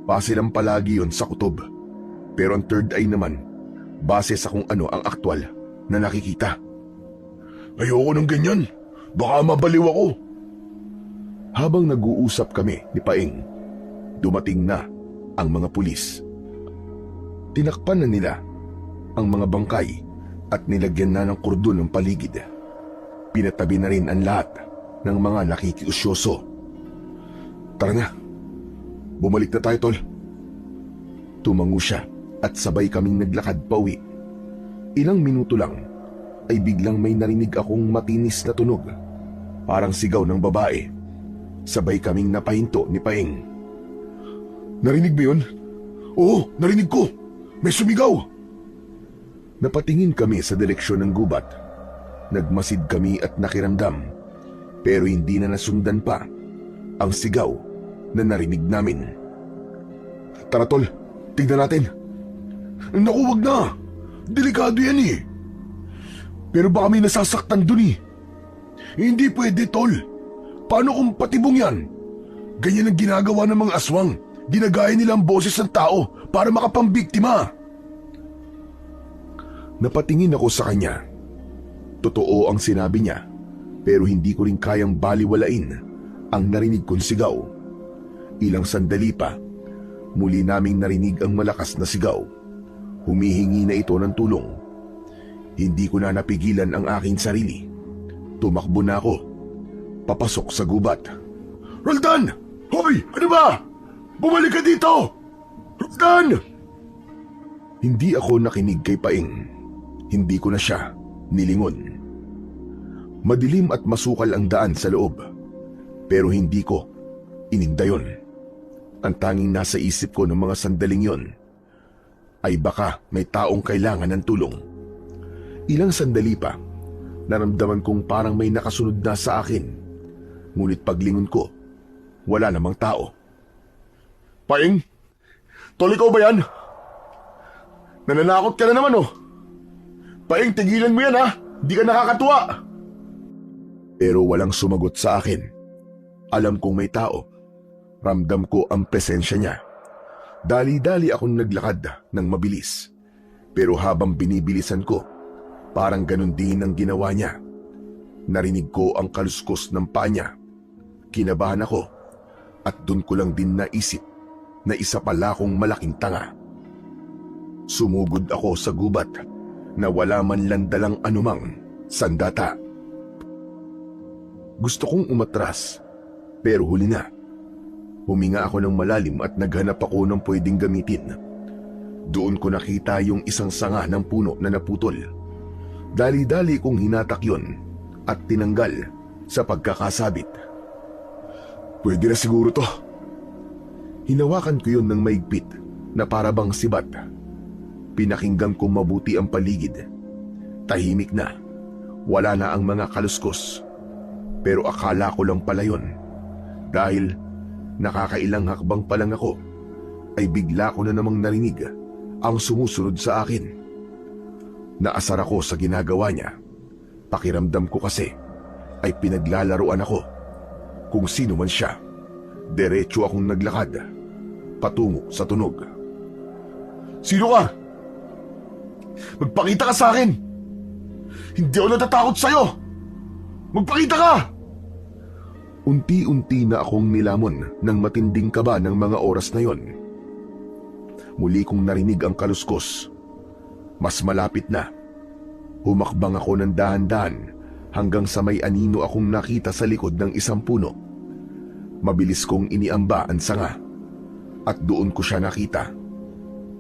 base lang palagi yun sa kutob. Pero ang third eye naman, base sa kung ano ang aktwal na nakikita. Ayoko ng ganyan. Baka mabaliw ako. Habang nag-uusap kami ni Paing, dumating na ang mga pulis. Tinakpan na nila ang mga bangkay at nilagyan na ng kordon ng paligid. Pinatabi na rin ang lahat ng mga nakikiusyoso. Tara na, bumalik na tayo, tol. Tumango siya at sabay kaming naglakad pauwi. Ilang minuto lang ay biglang may narinig akong matinis na tunog. Parang sigaw ng babae. Sabay kaming napahinto ni Paing. Narinig mo yun? Oo, narinig ko. May sumigaw. Napatingin kami sa direksyon ng gubat. Nagmasid kami at nakiramdam. Pero hindi na nasundan pa ang sigaw na narinig namin. Tara tol, tignan natin. Naku, wag na. Delikado yan eh. Pero baka may nasasaktan dun eh. Hindi pwede, tol. Paano kung patibong yan? Ganyan ang ginagawa ng mga aswang. Ginagaya nila ang boses ng tao para makapambiktima. Napatingin ako sa kanya. Totoo ang sinabi niya, pero hindi ko rin kayang baliwalain ang narinig kong sigaw. Ilang sandali pa, muli naming narinig ang malakas na sigaw. Humihingi na ito ng tulong. Hindi ko na napigilan ang aking sarili. Tumakbo na ako, papasok sa gubat. Roldan! Hoy! Ano ba? Bumalik ka dito! Roldan! Hindi ako nakinig kay Paing. Hindi ko na siya nilingon. Madilim at masukal ang daan sa loob, pero hindi ko ininda yun. Ang tanging nasa isip ko ng mga sandaling yon ay baka may taong kailangan ng tulong. Ilang sandali pa, naramdaman kong parang may nakasunod na sa akin. Ngunit paglingon ko, wala namang tao. Paing? Tol, ikaw ba yan? Nananakot ka na naman oh. Paing, tigilan mo yan ha. Di ka nakakatuwa. Pero walang sumagot sa akin. Alam kong may tao. Ramdam ko ang presensya niya. Dali-dali akong naglakad ng mabilis. Pero habang binibilisan ko, parang ganun din ang ginawa niya. Narinig ko ang kaluskos ng paa niya. Kinabahan ako at dun ko lang din naisip na isa pala akong malaking tanga. Sumugod ako sa gubat na wala man lang dalang anumang sandata. Gusto kong umatras, pero huli na. Huminga ako ng malalim at naghanap ako ng pwedeng gamitin. Doon ko nakita yung isang sanga ng puno na naputol. Dali-dali kong hinatak yun at tinanggal sa pagkakasabit. Pwede na siguro to. Hinawakan ko yun ng maigpit na parabang sibat. Pinakinggan ko mabuti ang paligid. Tahimik na. Wala na ang mga kaluskos. Pero akala ko lang pala yun. Dahil nakakailang hakbang pa lang ako, ay bigla ko na namang narinig ang sumusunod sa akin. Naasar ako sa ginagawa niya. Pakiramdam ko kasi ay pinaglalaruan ako. Kung sino man siya, diretso akong naglakad patungo sa tunog. Sino ka? Magpakita ka sa akin! Hindi ako natatakot sa'yo! Magpakita ka! Unti-unti na akong nilamon ng matinding kaba ng mga oras na yon. Muli kong narinig ang kaluskos. Mas malapit na. Humakbang ako ng dahan-dahan hanggang sa may anino akong nakita sa likod ng isang puno. Mabilis kong iniamba ang sanga at doon ko siya nakita.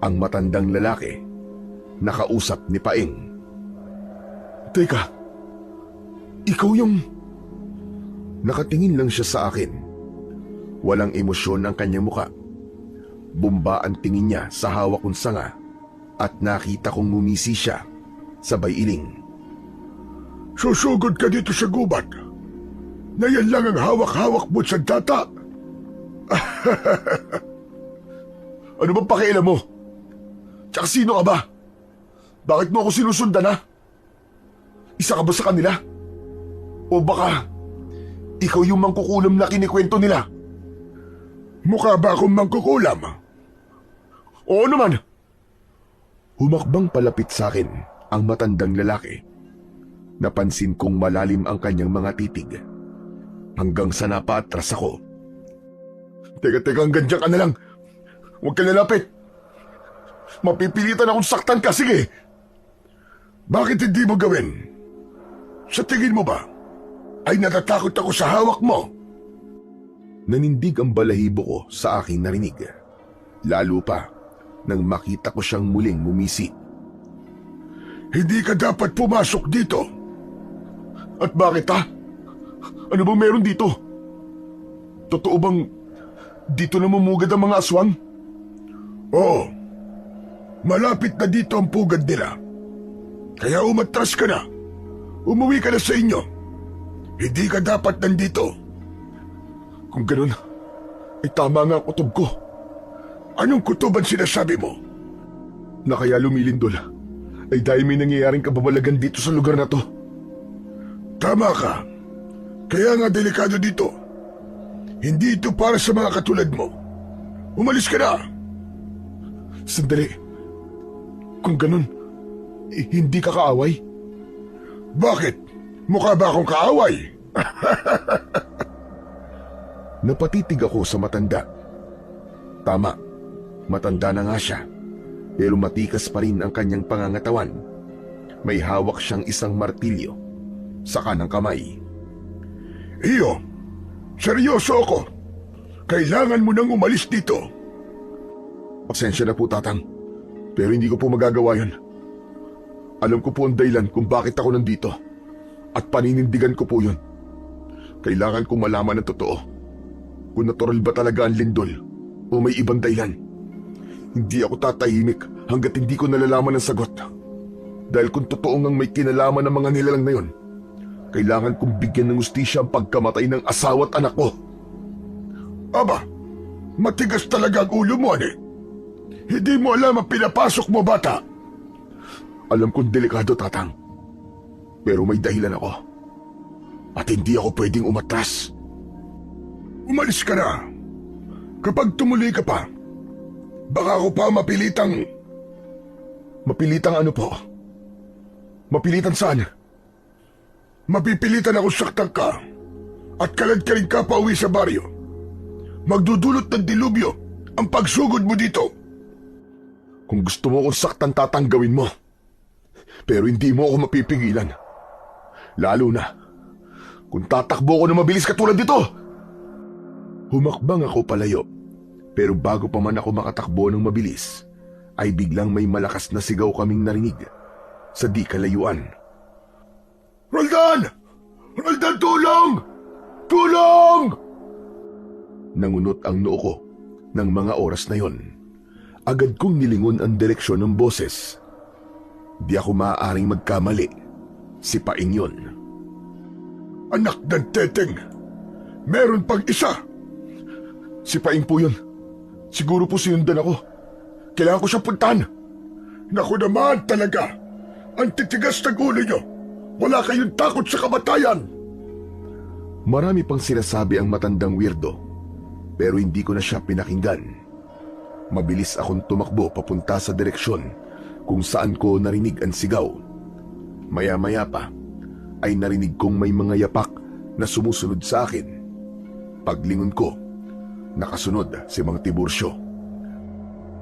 Ang matandang lalaki, nakausap ni Paeng. Teka, ikaw yung... Nakatingin lang siya sa akin. Walang emosyon ang kanyang muka. Bumba ang tingin niya sa hawak kong sanga at nakita kong ngumisi siya, sabay iling. Susugod ka dito sa gubat na yan lang ang hawak-hawak mo sa data. Ano bang pakialam mo? Tsaka sino ka ba? Bakit mo ako sinusundan, ha? Isa ka ba sa kanila? O baka ikaw yung mangkukulam na kinikwento nila? Mukha ba akong mangkukulam? Oo naman. Humakbang palapit sa akin ang matandang lalaki. Napansin kong malalim ang kanyang mga titig. Hanggang sa napaatras ako. Teka, hanggang dyan ka na lang. Huwag ka lalapit. Mapipilitan akong saktan ka, sige. Bakit hindi mo gawin? Sa tingin mo ba, ay natatakot ako sa hawak mo? Nanindig ang balahibo ko sa aking narinig. Lalo pa nang makita ko siyang muling ngumisi. Hindi ka dapat pumasok dito. At bakit, ha? Ano bang meron dito? Totoo bang dito namumugad ang mga aswang? Oo. Malapit na dito ang pugad nila. Kaya umatras ka na. Umuwi ka na sa inyo. Hindi ka dapat nandito. Kung ganun, ay tama nga ang kutob ko. Anong kutob ang sinasabi mo? Na kaya lumilindol ay dahil may nangyayaring kababalagan dito sa lugar na to. Tama ka. Kaya nga delikado dito. Hindi ito para sa mga katulad mo. Umalis ka na. Sandali. Kung ganun, hindi ka kaaway? Bakit? Mukha ba akong kaaway? Napatitig ako sa matanda. Tama, matanda na nga siya. Pero matikas pa rin ang kanyang pangangatawan. May hawak siyang isang martilyo sa kanang kamay. Iyo, seryoso ako. Kailangan mo nang umalis dito. Pasensya na po, Tatang. Pero hindi ko po magagawa yun. Alam ko po ang dahilan kung bakit ako nandito. At paninindigan ko po yun. Kailangan kong malaman ang totoo. Kung natural ba talaga ang lindol o may ibang dahilan. Hindi ako tatahimik hanggat hindi ko nalalaman ang sagot. Dahil kung totoo ngang may kinalaman ng mga nilalang na yun, kailangan kong bigyan ng hustisya ang pagkamatay ng asawa at anak ko. Aba, matigas talaga ang ulo mo, ane. Hindi mo alam ang pinapasok mo, bata. Alam kong delikado, Tatang. Pero may dahilan ako. At hindi ako pwedeng umatras. Umalis ka na. Kapag tumuloy ka pa, baka ako pa mapilitang... Mapilitang ano po? Mapilitan saan? Mapipilitan ako saktan ka at kalad-kaling ka pa uwi sa baryo. Magdudulot ng dilubyo ang pagsugod mo dito. Kung gusto mo akong saktan, Tatang, gawin mo. Pero hindi mo ako mapipigilan. Lalo na kung tatakbo ako na mabilis katulad dito. Humakbang ako palayo. Pero bago pa man ako makatakbo ng mabilis, ay biglang may malakas na sigaw kaming narinig sa di kalayuan. Roldan! Roldan, tulong! Tulong! Nangunot ang noo ko ng mga oras na yon. Agad kong nilingon ang direksyon ng boses. Di ako maaaring magkamali. Si Paeng yun. Anak ng teteng, meron pang isa. Si Paeng po yun. Siguro po sinundan ako. Kailangan ko siyang puntahan. Naku naman talaga. Ang titigas ng ulo nyo. Wala kayong takot sa kamatayan. Marami pang sinasabi ang matandang weirdo, pero hindi ko na siya pinakinggan. Mabilis akong tumakbo papunta sa direksyon kung saan ko narinig ang sigaw. Maya-maya pa ay narinig kong may mga yapak na sumusunod sa akin. Paglingon ko, nakasunod si Mang Tiburcio.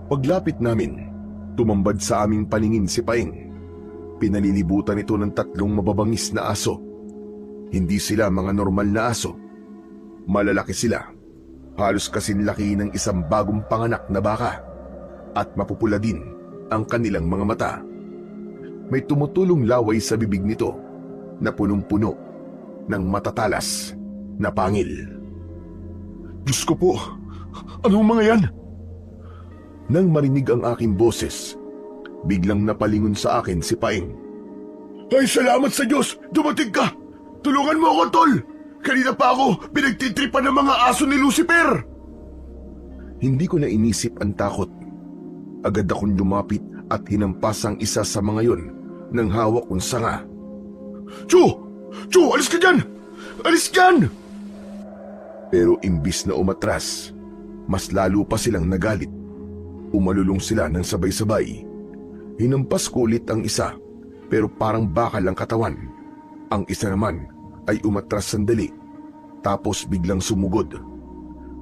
Paglapit namin, tumambad sa aming paningin si Paeng. Pinalilibutan ito ng 3 mababangis na aso. Hindi sila mga normal na aso. Malalaki sila, halos kasing laki ng isang bagong panganak na baka, at mapupula din ang kanilang mga mata. May tumutulong laway sa bibig nito na punong-puno ng matatalas na pangil. Diyos ko po, anong mga yan? Nang marinig ang aking boses, biglang napalingon sa akin si Paeng. Ay, salamat sa Diyos! Dumating ka! Tulungan mo ako, tol! Kanina pa ako pinagtitripan ng mga aso ni Lucifer! Hindi ko na inisip ang takot. Agad akong lumapit at hinampas ang isa sa mga yon ng hawak kong sanga. Chu! Chu, alis ka dyan! Alis dyan! Pero imbis na umatras, mas lalo pa silang nagalit. Umalulong sila ng sabay-sabay. Hinampas ko ulit ang isa, pero parang bakal ang katawan. Ang isa naman ay umatras sandali, tapos biglang sumugod.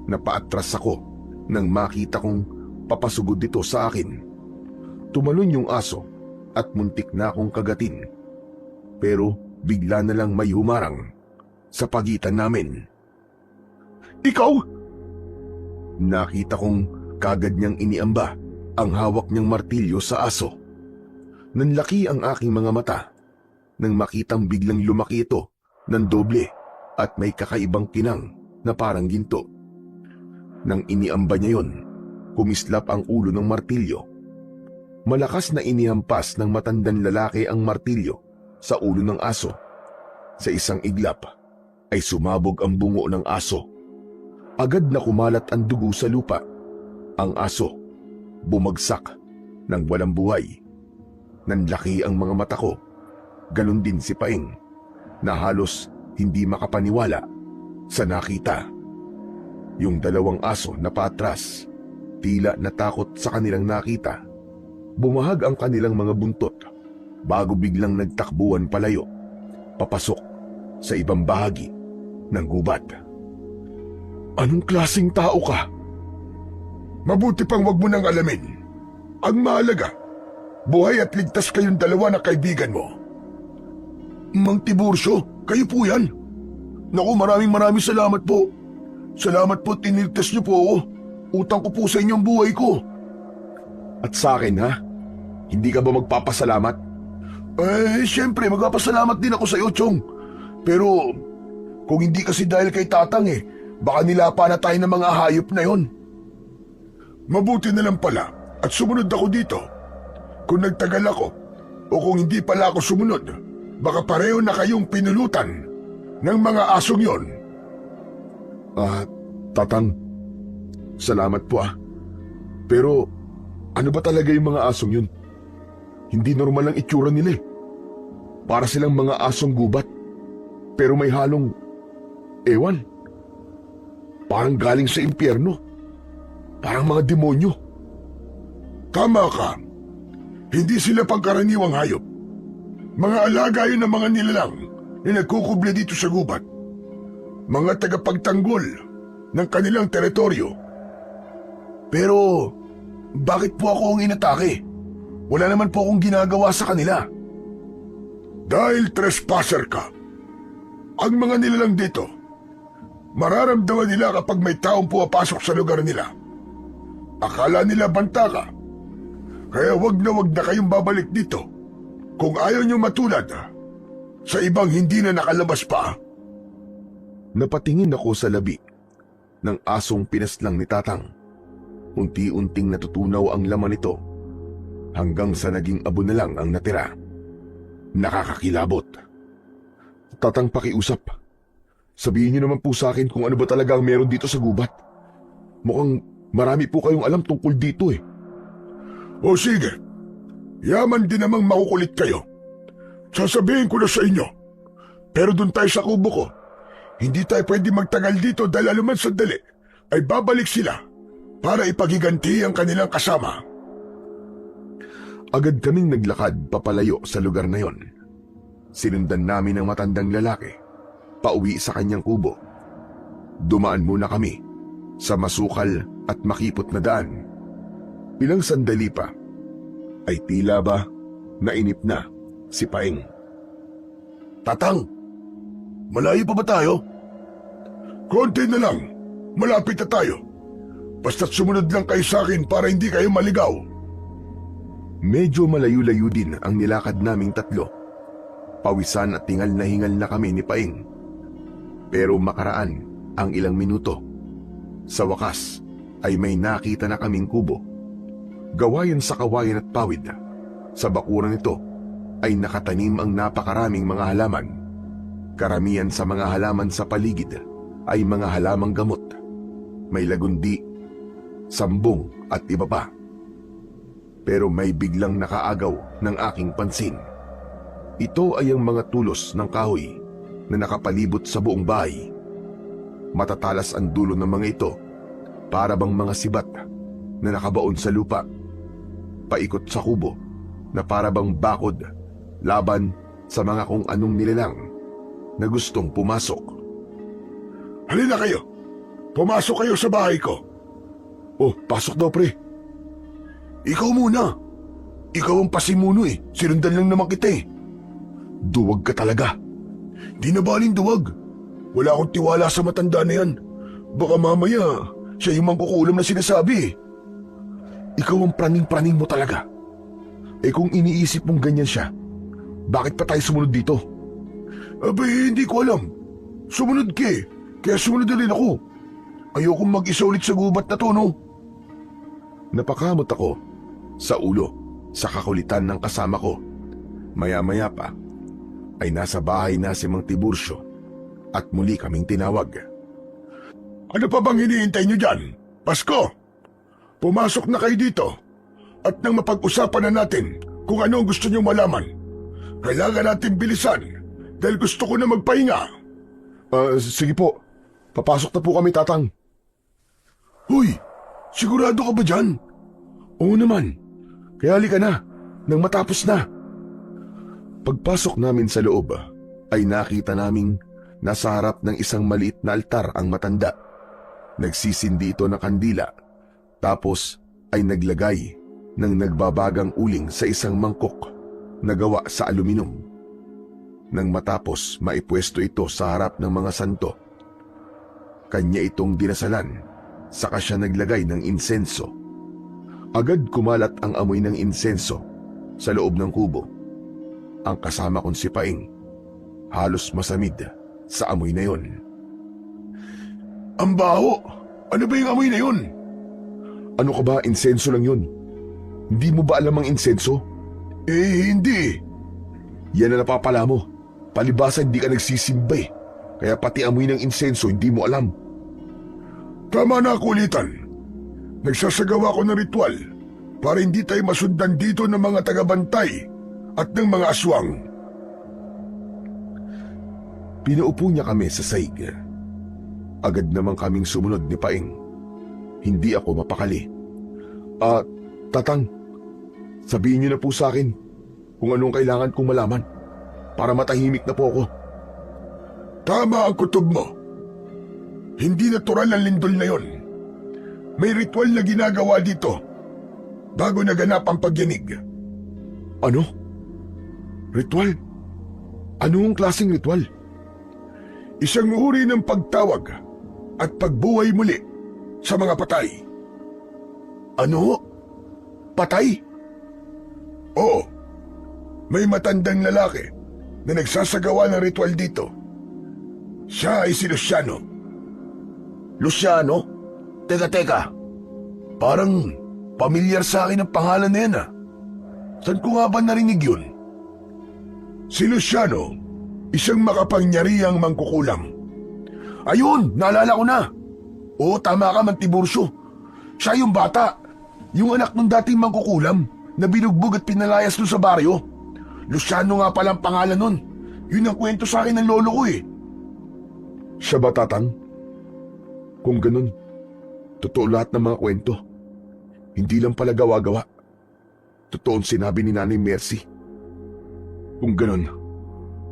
Napaatras ako nang makita kong papasugod dito sa akin. Tumalon yung aso at muntik na akong kagatin. Pero bigla na lang may humarang sa pagitan namin. Ikaw? Nakita kong kagad niyang iniamba ang hawak niyang martilyo sa aso. Nanlaki ang aking mga mata nang makitang biglang lumaki ito ng doble at may kakaibang kinang na parang ginto. Nang iniamba niya yon, kumislap ang ulo ng martilyo. Malakas na inihampas ng matandang lalaki ang martilyo sa ulo ng aso. Sa isang iglap ay sumabog ang bungo ng aso. Agad na kumalat ang dugo sa lupa. Ang aso bumagsak ng walang buhay. Nanlaki ang mga mata ko. Ganon din si Paeng, na halos hindi makapaniwala sa nakita. Yung 2 aso na paatras, tila natakot sa kanilang nakita. Bumahag ang kanilang mga buntot bago biglang nagtakbuhan palayo, papasok sa ibang bahagi ng gubat. Anong klaseng tao ka? Mabuti pang wag mo nang alamin. Ang mahalaga, buhay at ligtas kayong 2 na kaibigan mo. Mang Tiburcio, kayo po yan. Naku, maraming salamat po. Salamat po, tiniltas niyo po ako. Utang ko po sa inyong buhay ko. At sa akin, ha? Hindi ka ba magpapasalamat? Siyempre, magpapasalamat din ako sa iyo, Chong. Pero, kung hindi kasi dahil kay Tatang baka nilapa na tayo ng mga hayop na yon. Mabuti na lang pala at sumunod ako dito. Kung nagtagal ako, o kung hindi pala ako sumunod, baka pareho na kayong pinulutan ng mga asong yon. Tatang, salamat po Pero, ano ba talaga yung mga asong yun? Hindi normal ang itsura nila Para silang mga asong gubat. Pero may halong, ewan, parang galing sa impyerno. Parang mga demonyo. Tama ka. Hindi sila pangkaraniwang hayop. Mga alaga yun ng mga nilalang na nagkukubli dito sa gubat. Mga tagapagtanggol ng kanilang teritoryo. Pero, bakit po ako ang inatake? Wala naman po akong ginagawa sa kanila. Dahil trespasser ka. Ang mga nilalang dito, mararamdaman nila kapag may taong pumapasok sa lugar nila. Akala nila banta ka. Kaya wag na kayong babalik dito kung ayaw nyo matulad sa ibang hindi na nakalabas pa. Napatingin ako sa labi ng asong pinaslang ni Tatang. Unti-unting natutunaw ang laman nito hanggang sa naging abo na lang ang natira. Nakakakilabot. Tatang, pakiusap. Sabihin niyo naman po sa akin kung ano ba talaga ang meron dito sa gubat. Mukhang marami po kayong alam tungkol dito O sige, yaman din namang makukulit kayo. Sasabihin ko na sa inyo. Pero dun tayo sa kubo ko, Hindi tayo pwede magtagal dito dahil aluman sandali ay babalik sila para ipagiganti ang kanilang kasama. Agad kaming naglakad papalayo sa lugar na yon. Sinundan namin ang matandang lalaki, pauwi sa kanyang kubo. Dumaan muna kami sa masukal at makipot na daan. Ilang sandali pa, ay tila ba nainip na si Paeng. Tatang, malayo pa ba tayo? Konti na lang, malapit na tayo. Basta't sumunod lang kayo sa akin para hindi kayo maligaw. Medyo malayo-layo din ang nilakad naming tatlo. Pawisan at hingal na kami ni Paeng. Pero makaraan ang ilang minuto. Sa wakas ay may nakita na kaming kubo. Gawayan sa kawayan at pawid. Sa bakuran nito ay nakatanim ang napakaraming mga halaman. Karamihan sa mga halaman sa paligid ay mga halamang gamot. May lagundi, sambong at iba pa. Pero may biglang nakaagaw ng aking pansin. Ito ay ang mga tulos ng kahoy na nakapalibot sa buong bahay. Matatalas ang dulo ng mga ito, para bang mga sibat na nakabaon sa lupa. Paikot sa kubo na para bang bakod laban sa mga kung anong nilalang na gustong pumasok. Halina kayo, pumasok kayo sa bahay ko. Oh, pasok daw pre. Ikaw muna. Ikaw ang pasimuno eh. Sinundan lang naman kita eh. Duwag ka talaga. Di na baling duwag. Wala akong tiwala sa matanda na yan. Baka mamaya, siya yung mangkukulam na sinasabi eh. Ikaw ang praning-praning mo talaga. Eh kung iniisip mong ganyan siya, bakit pa tayo sumunod dito? Abay, hindi ko alam. Sumunod ka eh. Kaya sumunod na rin ako. Ayokong mag-isa ulit sa gubat na to, no? Napakamot ako sa ulo sa kakulitan ng kasama ko. Maya-maya pa ay nasa bahay na si Mang Tiburcio at muli kaming tinawag. Ano pa bang hinihintay niyo dyan? Pasko! Pumasok na kayo dito at nang mapag-usapan na natin kung ano ang gusto niyo malaman. Kailangan natin bilisan dahil gusto ko na magpahinga. Sige po. Papasok na po kami, Tatang. Huy! Sigurado ka ba dyan? Oo naman. Kaya halika na, nang matapos na. Pagpasok namin sa loob, ay nakita naming nasa harap ng isang maliit na altar ang matanda. Nagsisindi ito ng kandila, tapos ay naglagay ng nagbabagang uling sa isang mangkok na gawa sa aluminum. Nang matapos, maipwesto ito sa harap ng mga santo. Kanya itong dinasalan. Saka siya naglagay ng insenso. Agad kumalat ang amoy ng insenso sa loob ng kubo. Ang kasama kong si Paeng, halos masamid sa amoy na yon. Ang baho! Ano ba yung amoy na yun? Ano ka ba, insenso lang yun? Hindi mo ba alam ang insenso? Hindi. Yan na napapala mo. Palibasa hindi ka nagsisimba eh. Kaya pati amoy ng insenso hindi mo alam. Tama na, kulitan. Nagsasagawa ko ng ritual para hindi tayo masundan dito ng mga tagabantay at ng mga aswang. Pinaupo niya kami sa saig. Agad naman kaming sumunod ni Paeng. Hindi ako mapakali. Tatang, sabihin niyo na po sa akin kung anong kailangan kong malaman para matahimik na po ako. Tama ang kutob mo. Hindi natural ang lindol na yon. May ritual na ginagawa dito bago naganap ang pagyanig. Ano? Ritual? Anong klaseng ritual? Isang uri ng pagtawag at pagbuhay muli sa mga patay. Ano? Patay? Oo. May matandang lalaki na nagsasagawa ng ritual dito. Siya ay si Luciano. Luciano? Teka. Parang pamilyar sa akin ang pangalan na yan ah. Saan ko nga ba narinig yun? Si Luciano, isang makapangyarihang mangkukulam. Ayun, naalala ko na. Oo, tama ka, Mang Tiburcio. Siya yung bata. Yung anak ng dating mangkukulam na binugbog at pinalayas doon sa baryo. Luciano nga pala ang pangalan nun. Yun ang kwento sa akin ng lolo ko eh. Siya ba, Tatang? Kung ganun, totoo lahat ng mga kwento. Hindi lang pala gawa-gawa. Totoo ang sinabi ni Nanay Mercy. Kung ganun,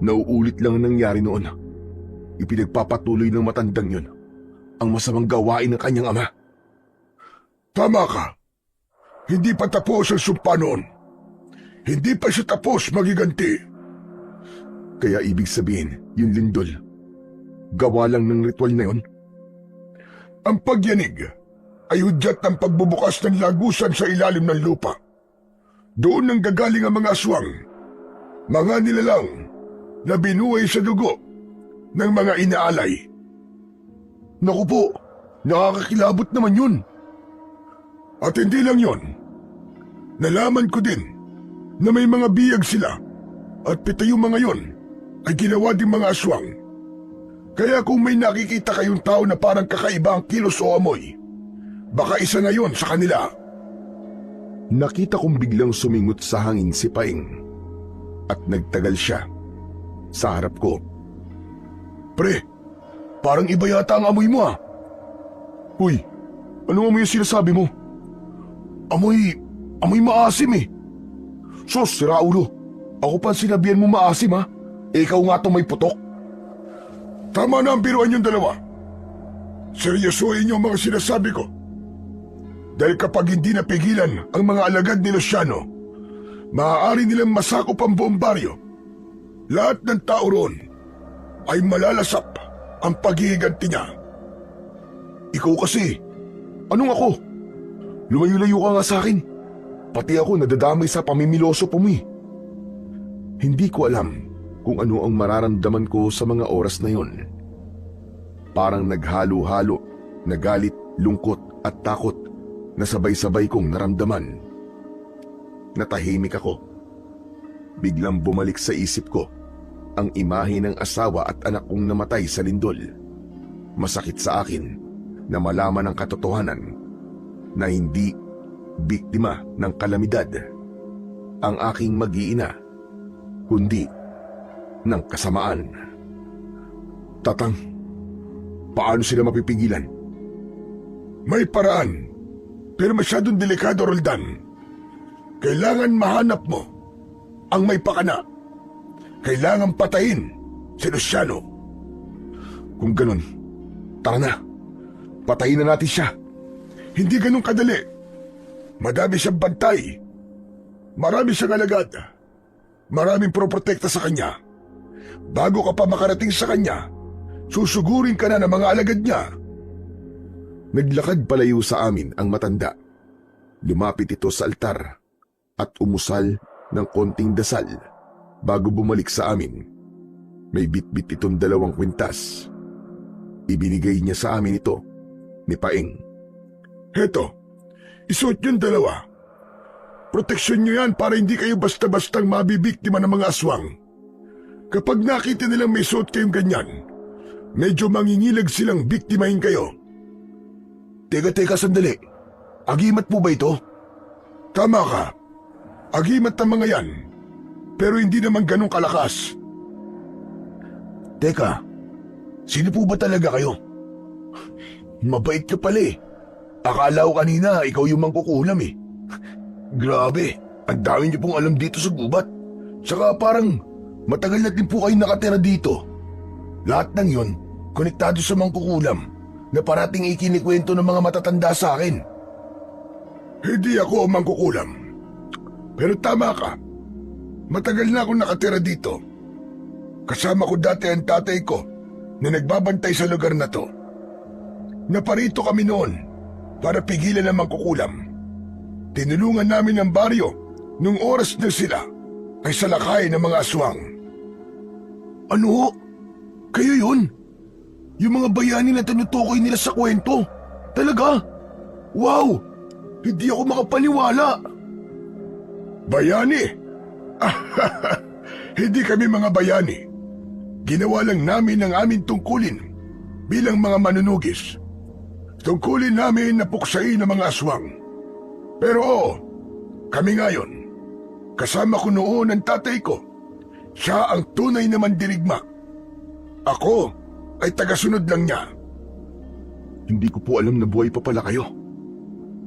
nauulit lang ang nangyari noon. Ipinagpapatuloy ng matandang yun ang masamang gawain ng kanyang ama. Tama ka. Hindi pa tapos ang sumpa noon. Hindi pa siya tapos magiganti. Kaya ibig sabihin, yung lindol, gawa lang ng ritual na yun? Ang pagyanig ay hudyat ng pagbubukas ng lagusan sa ilalim ng lupa. Doon nang gagaling ang mga aswang, mga nilalang na binuhay sa dugo ng mga inaalay. Naku po, nakakakilabot naman yun. At hindi lang yon, nalaman ko din na may mga biyag sila at pita yung mga yon ay ginawa din mga aswang. Kaya kung may nakikita kayong tao na parang kakaiba ang kilos o amoy, baka isa na yon sa kanila. Nakita kong biglang sumingot sa hangin si Paing at nagtagal siya sa harap ko. Pre, parang iba yata ang amoy mo ah. Uy, anong amoy yung sinasabi mo? Amoy maasim eh. Sos, si Raulo, ako pa ang sinabihan mo maasim ha? Ikaw nga itong may putok. Tama na ang biruan yung dalawa. Seryosohin niyo ang mga sinasabi ko. Dahil kapag hindi napigilan ang mga alagad ni Luciano, maaari nilang masakop ang buong baryo. Lahat ng tao roon ay malalasap ang paghihiganti niya. Ikaw kasi, anong ako? Lumayo-layo ka nga sa akin. Pati ako nadadamay sa pamimiloso po mo eh. Hindi ko alam kung ano ang mararamdaman ko sa mga oras na yon. Parang naghalo-halo na galit, lungkot at takot na sabay-sabay kong naramdaman. Natahimik ako. Biglang bumalik sa isip ko ang imahe ng asawa at anak kong namatay sa lindol. Masakit sa akin na malaman ang katotohanan na hindi biktima ng kalamidad ang aking mag-iina, kundi ng kasamaan. Tatang, paano sila mapipigilan? May paraan, pero masyadong delikado, Roldan. Kailangan mahanap mo ang may pakana. Kailangan patayin si Luciano. Kung ganun, tara na. Patayin na natin siya. Hindi ganun kadali. Madami siyang bantay. Marami siyang alagad. Maraming proprotekta sa kanya. Bago ka pa makarating sa kanya, susugurin ka na ng mga alagad niya. Naglakad palayo sa amin ang matanda. Lumapit ito sa altar at umusal ng konting dasal bago bumalik sa amin. May bitbit itong 2 kwintas. Ibinigay niya sa amin ito ni Paing. Heto, isuot yung 2. Proteksyon nyo yan para hindi kayo basta-bastang mabibiktima ng mga aswang. Kapag nakita nilang may suot kayong ganyan, medyo mangingilag silang biktimahin kayo. Teka, sandali. Agimat po ba ito? Tama ka. Agimat ng mga yan, pero hindi naman ganun kalakas. Teka, sino po ba talaga kayo? Mabait ka pala eh. Akala ko kanina ikaw yung mangkukulam eh. Grabe, ang dami niyo pong alam dito sa gubat. Tsaka parang matagal na din po kayo nakatira dito. Lahat ng yon, konektado sa mangkukulam na parating ikinikwento ng mga matatanda sa akin. Hindi ako ang mangkukulam. Pero tama ka. Matagal na akong nakatira dito. Kasama ko dati ang tatay ko na nagbabantay sa lugar na to. Naparito kami noon para pigilan ang mangkukulam. Tinulungan namin ang baryo nung oras na sila ay salakay ng mga aswang. Ano? Kayo yun? Yung mga bayani na tinutukoy nila sa kwento? Talaga? Wow! Hindi ako makapaniwala. Bayani? Hindi kami mga bayani. Ginawa lang namin ang aming tungkulin bilang mga manunugis. Tungkulin namin na puksain ang mga aswang. Pero oo, kami ngayon, kasama ko noon ang tatay ko. Siya ang tunay na mandirigma. Ako, ay tagasunod lang niya. Hindi ko po alam na buhay pa pala kayo.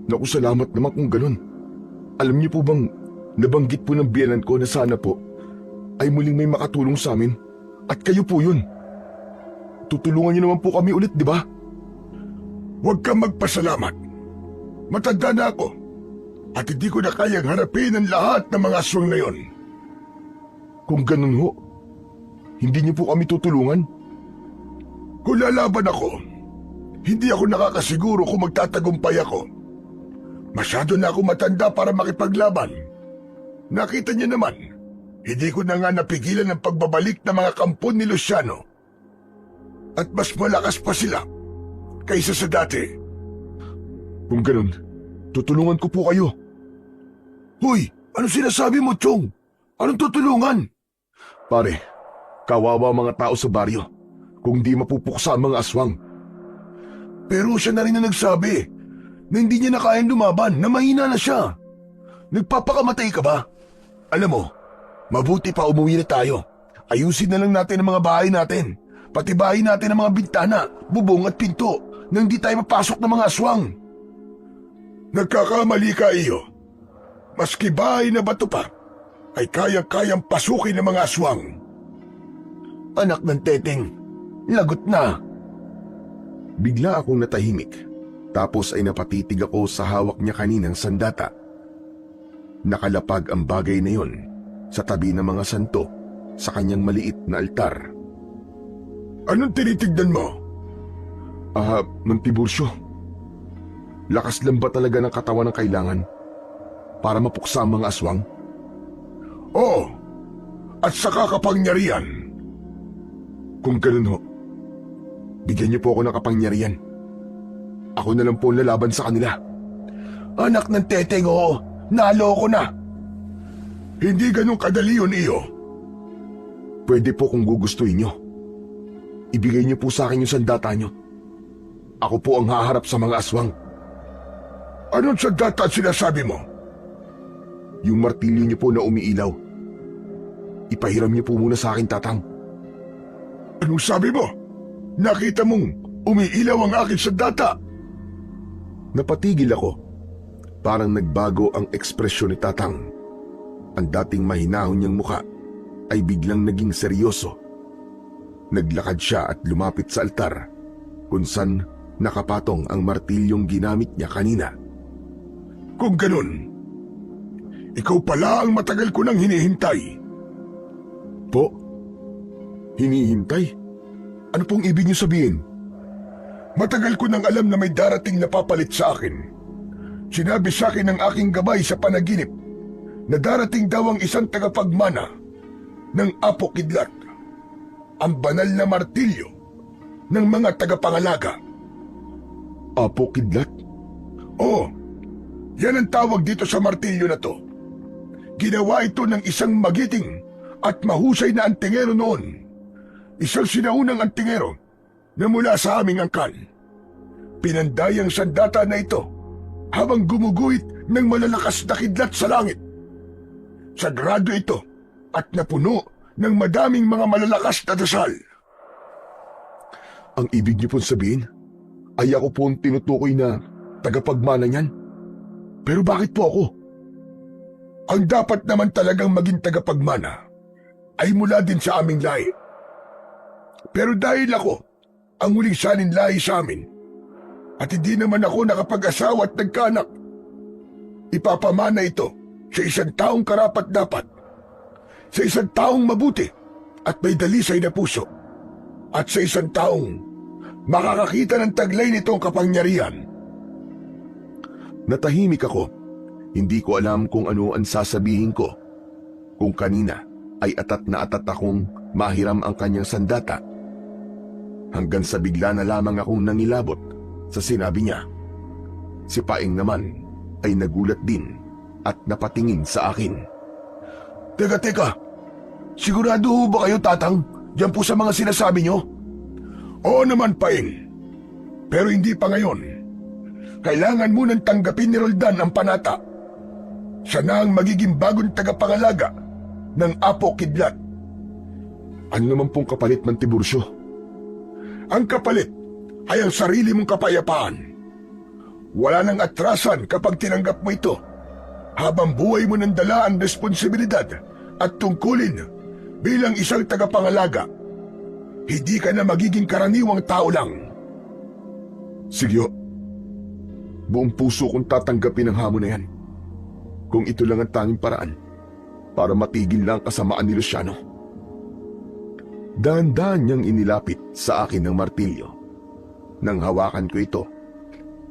Naku, salamat naman kung ganun. Alam niyo po bang nabanggit po ng biyenan ko na sana po ay muling may makatulong sa amin at kayo po yun. Tutulungan niyo naman po kami ulit, di ba? Huwag kang magpasalamat. Matanda na ako at hindi ko na kayang harapin ang lahat ng mga aswang na yon. Kung ganun ho, hindi niyo po kami tutulungan? Kung lalaban ako, hindi ako nakakasiguro kung magtatagumpay ako. Masyado na ako matanda para makipaglaban. Nakita niyo naman, hindi ko na nga napigilan ang pagbabalik ng mga kampon ni Luciano. At mas malakas pa sila kaysa sa dati. Kung ganun, tutulungan ko po kayo. Hoy, ano sinasabi mo, Chong? Anong tutulungan? Pare, kawawa mga tao sa baryo kung di mapupuksa ang mga aswang. Pero siya na rin na nagsabi na hindi niya na kayang lumaban, na mahina na siya. Nagpapakamatay ka ba? Alam mo, mabuti pa umuwi na tayo. Ayusin na lang natin ang mga bahay natin. Patibayin natin ang mga bintana, bubong at pinto nang di tayo mapasok ng mga aswang. Nagkakamali ka, iyo. Maski bahay na bato pa, ay kayang-kayang pasukin ng mga aswang. Anak ng teteng, lagot na. Bigla akong natahimik, tapos ay napatitig ako sa hawak niya kaninang sandata. Nakalapag ang bagay na yon sa tabi ng mga santo sa kanyang maliit na altar. Anong tinitignan mo? Mantibursyo. Lakas lang ba talaga ng katawan ng kailangan para mapuksa ang mga aswang? Oo, at saka kapangyarihan. Kung ganun ho, bigyan niyo po ako ng kapangyarihan. Ako na lang po ang lalaban sa kanila. Anak ng teteng, oo, nalo ko na. Hindi ganun kadali yun, iyo. Pwede po kung gugustuhin niyo. Ibigay niyo po sa akin yung sandata niyo. Ako po ang haharap sa mga aswang. Anong sandata sinasabi mo? Yung martilyo niyo po na umiilaw. Ipahiram niyo po muna sa akin, Tatang. Anong sabi mo? Nakita mong umiilaw ang aking sandata. Napatigil ako. Parang nagbago ang ekspresyon ni Tatang. Ang dating mahinahon niyang muka ay biglang naging seryoso. Naglakad siya at lumapit sa altar kung saan nakapatong ang martilyong ginamit niya kanina. Kung ganun, ikaw pala ang matagal ko nang hinihintay. Po? Hinihintay? Ano pong ibig niyo sabihin? Matagal ko nang alam na may darating na papalit sa akin. Sinabi sa akin ng aking gabay sa panaginip na darating daw ang isang tagapagmana ng Apo Kidlat, ang banal na martilyo ng mga tagapangalaga. Apo Kidlat? Oo, yan ang tawag dito sa martilyo na to. Ginawa ito ng isang magiting at mahusay na antingero noon. Isang sinaunang antingero na mula sa aming angkan. Pinanday ang sandata na ito habang gumuguhit ng malalakas na kidlat sa langit. Sagrado ito at napuno ng madaming mga malalakas na dasal. Ang ibig niyo pong sabihin ay ako po ang tinutukoy na tagapagmana niyan? Pero bakit po ako? Ang dapat naman talagang maging tagapagmana ay mula din sa aming lahi. Pero dahil ako ang huling sanin lahi sa amin at hindi naman ako nakapag-asawa at nagkaanak, ipapamana ito sa isang taong karapat-dapat, sa isang taong mabuti at may dalisay na puso, at sa isang taong makakakita ng taglay nitong kapangyarihan. Natahimik ako. Hindi ko alam kung ano ang sasabihin ko. Kung kanina ay atat na atat akong mahiram ang kanyang sandata. Hanggang sa bigla na lamang akong nangilabot sa sinabi niya. Si Paeng naman ay nagulat din at napatingin sa akin. Teka, sigurado ho ba kayo, Tatang, diyan po sa mga sinasabi niyo? Oo naman, Paeng. Pero hindi pa ngayon. Kailangan munang tanggapin ni Roldan ang panata. Siya na ang magiging bagong tagapangalaga ng Apo Kidlat. Ano naman pong kapalit, Mantibursyo? Ang kapalit ay ang sarili mong kapayapaan. Wala nang atrasan kapag tinanggap mo ito. Habang buhay mo nang dala ang responsibilidad at tungkulin bilang isang tagapangalaga, hindi ka na magiging karaniwang tao lang. Sige ho. Buong puso kong tatanggapin ang hamon na yan. Kung ito lang ang tanging paraan para matigil lang ang kasamaan ni Luciano. Dahan-dahan niyang inilapit sa akin ng martilyo. Nang hawakan ko ito,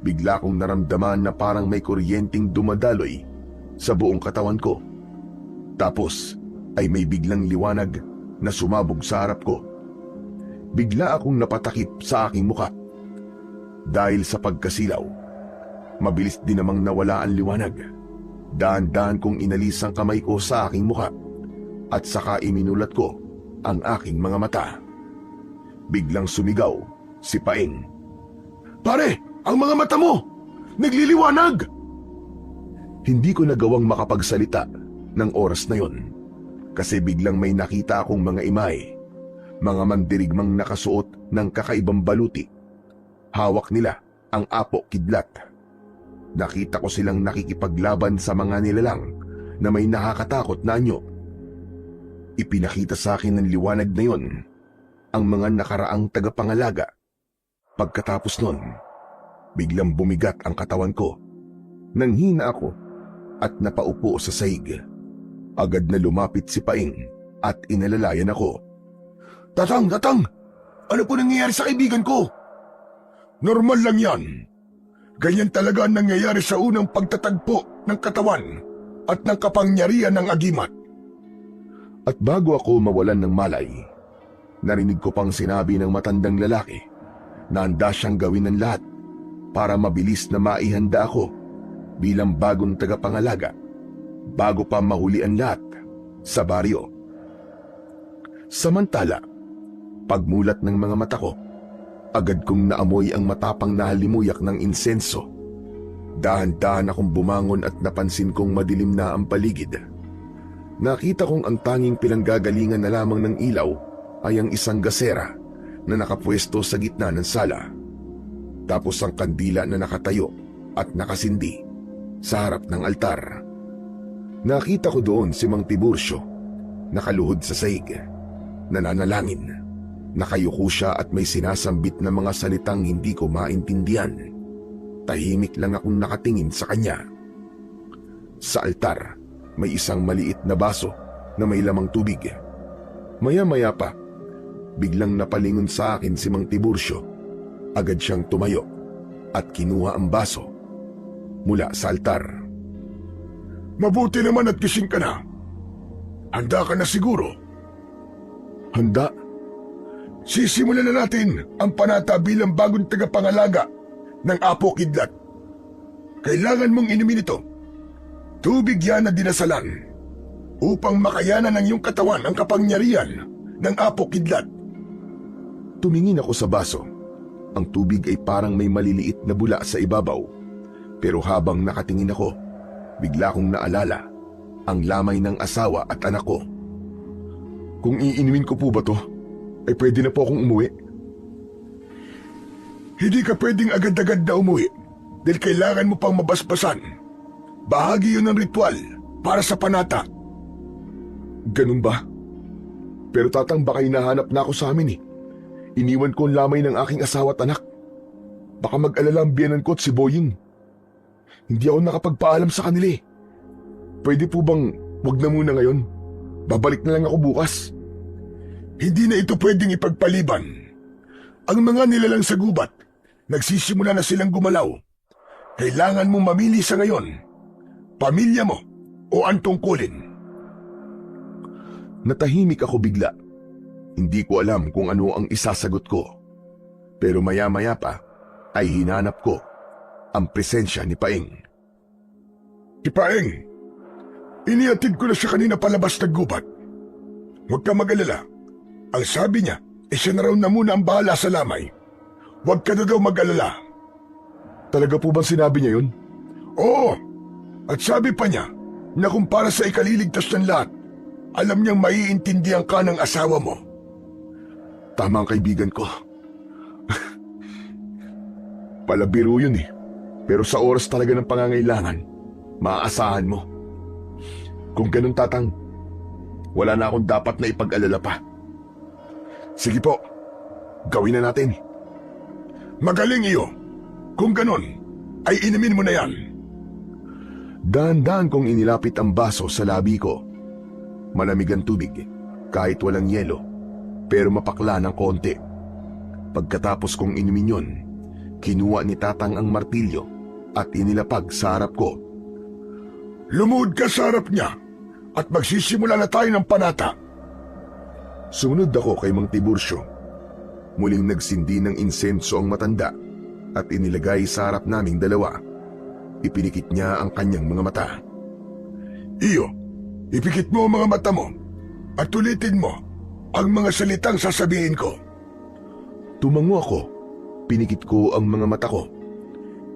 bigla kong naramdaman na parang may kuryenteng dumadaloy sa buong katawan ko. Tapos ay may biglang liwanag na sumabog sa harap ko. Bigla akong napatakip sa aking muka. Dahil sa pagkasilaw, mabilis din namang nawala ang liwanag. Dahan-dahan kong inalis ang kamay ko sa aking muka at saka iminulat ko ang aking mga mata. Biglang sumigaw si Paeng. Pare, ang mga mata mo! Nagliliwanag! Hindi ko nagawang makapagsalita ng oras na yon kasi biglang may nakita akong mga imay, mga mandirigmang nakasuot ng kakaibang baluti. Hawak nila ang apo kidlat. Nakita ko silang nakikipaglaban sa mga nilalang na may nakakatakot na anyo. Ipinakita sa akin ng liwanag na yon ang mga nakaraang tagapangalaga. Pagkatapos nun, biglang bumigat ang katawan ko. Nanghina ako at napaupo sa sahig. Agad na lumapit si Paeng at inalalayan ako. Tatang! Ano po nangyayari sa kaibigan ko? Normal lang yan. Ganyan talaga ang nangyayari sa unang pagtatagpo ng katawan at ng kapangyarihan ng agimat. At bago ako mawalan ng malay, narinig ko pang sinabi ng matandang lalaki na handa siyang gawin ng lahat para mabilis na maihanda ako bilang bagong tagapangalaga bago pa mahuli ang lahat sa baryo. Samantala, pagmulat ng mga mata ko, agad kong naamoy ang matapang na halimuyak ng insenso. Dahan-dahan akong bumangon at napansin kong madilim na ang paligid. Nakita kong ang tanging pinanggagalingan na lamang ng ilaw ay ang isang gasera na nakapwesto sa gitna ng sala. Tapos ang kandila na nakatayo at nakasindi sa harap ng altar. Nakita ko doon si Mang Tiburcio, nakaluhod sa sahig, nananalangin. Nakayuko siya at may sinasambit na mga salitang hindi ko maintindihan. Tahimik lang akong nakatingin sa kanya. Sa altar, may isang maliit na baso na may lamang tubig. Maya-maya pa, biglang napalingon sa akin si Mang Tiburcio. Agad siyang tumayo at kinuha ang baso mula sa altar. Mabuti naman at gising ka na. Handa ka na siguro? Handa? Sisimulan na natin ang panata bilang bagong tagapangalaga ng Apo Kidlat. Kailangan mong inumin ito. Tubig yan na dinasalan upang makayanan ng iyong katawan ang kapangyarihan ng Apo Kidlat. Tumingin ako sa baso. Ang tubig ay parang may maliliit na bula sa ibabaw. Pero habang nakatingin ako, bigla kong naalala ang lamay ng asawa at anak ko. Kung iinumin ko po ba to, ay pwede na po akong umuwi. Hindi ka pwedeng agad-agad na umuwi dahil kailangan mo pang mabasbasan. Bahagi yun ng ritual para sa panata. Ganun ba? Pero tatang baka hinahanap na ako sa amin eh. Iniwan ko ang lamay ng aking asawa at anak. Baka mag-alala ang biyanan ko at si Boying. Hindi ako nakapagpaalam sa kanila eh. Pwede po bang wag na muna ngayon? Babalik na lang ako bukas. Hindi na ito pwedeng ipagpaliban. Ang mga nilalang sa gubat, nagsisimula na silang gumalaw. Kailangan mong mamili sa ngayon. Pamilya mo o ang tungkulin. Natahimik ako bigla. Hindi ko alam kung ano ang isasagot ko. Pero maya-maya pa ay hinanap ko ang presensya ni Paeng. Si Paeng, inihatid ko na siya kanina palabas ng gubat. Huwag ka mag-alala. Ang sabi niya, siya na raw na muna ang bahala sa lamay. Huwag ka na daw mag-alala. Talaga po bang sinabi niya yun? Oo. At sabi pa niya na kung para sa ikaliligtas ng lahat, alam niyang maiintindihan ka ng asawa mo. Tama ang kaibigan ko. Palabiro yun eh. Pero sa oras talaga ng pangangailangan, maaasahan mo. Kung ganun, Tatang, wala na akong dapat na ipag-alala pa. Sige po, gawin na natin. Magaling iyo. Kung ganon, ay inumin mo na yan. Dahan-dahan kong inilapit ang baso sa labi ko. Malamig ang tubig, kahit walang yelo, pero mapakla ng konti. Pagkatapos kong inumin yun, kinuha ni Tatang ang martilyo at inilapag sa harap ko. Lumuhod ka sa harap niya at magsisimula na tayo ng panata. Sumunod ako kay Mang Tiburcio. Muling nagsindi ng insenso ang matanda at inilagay sa harap naming dalawa. Ipinikit niya ang kanyang mga mata. Iyo, ipikit mo ang mga mata mo at ulitin mo ang mga salitang sasabihin ko. Tumango ako. Pinikit ko ang mga mata ko.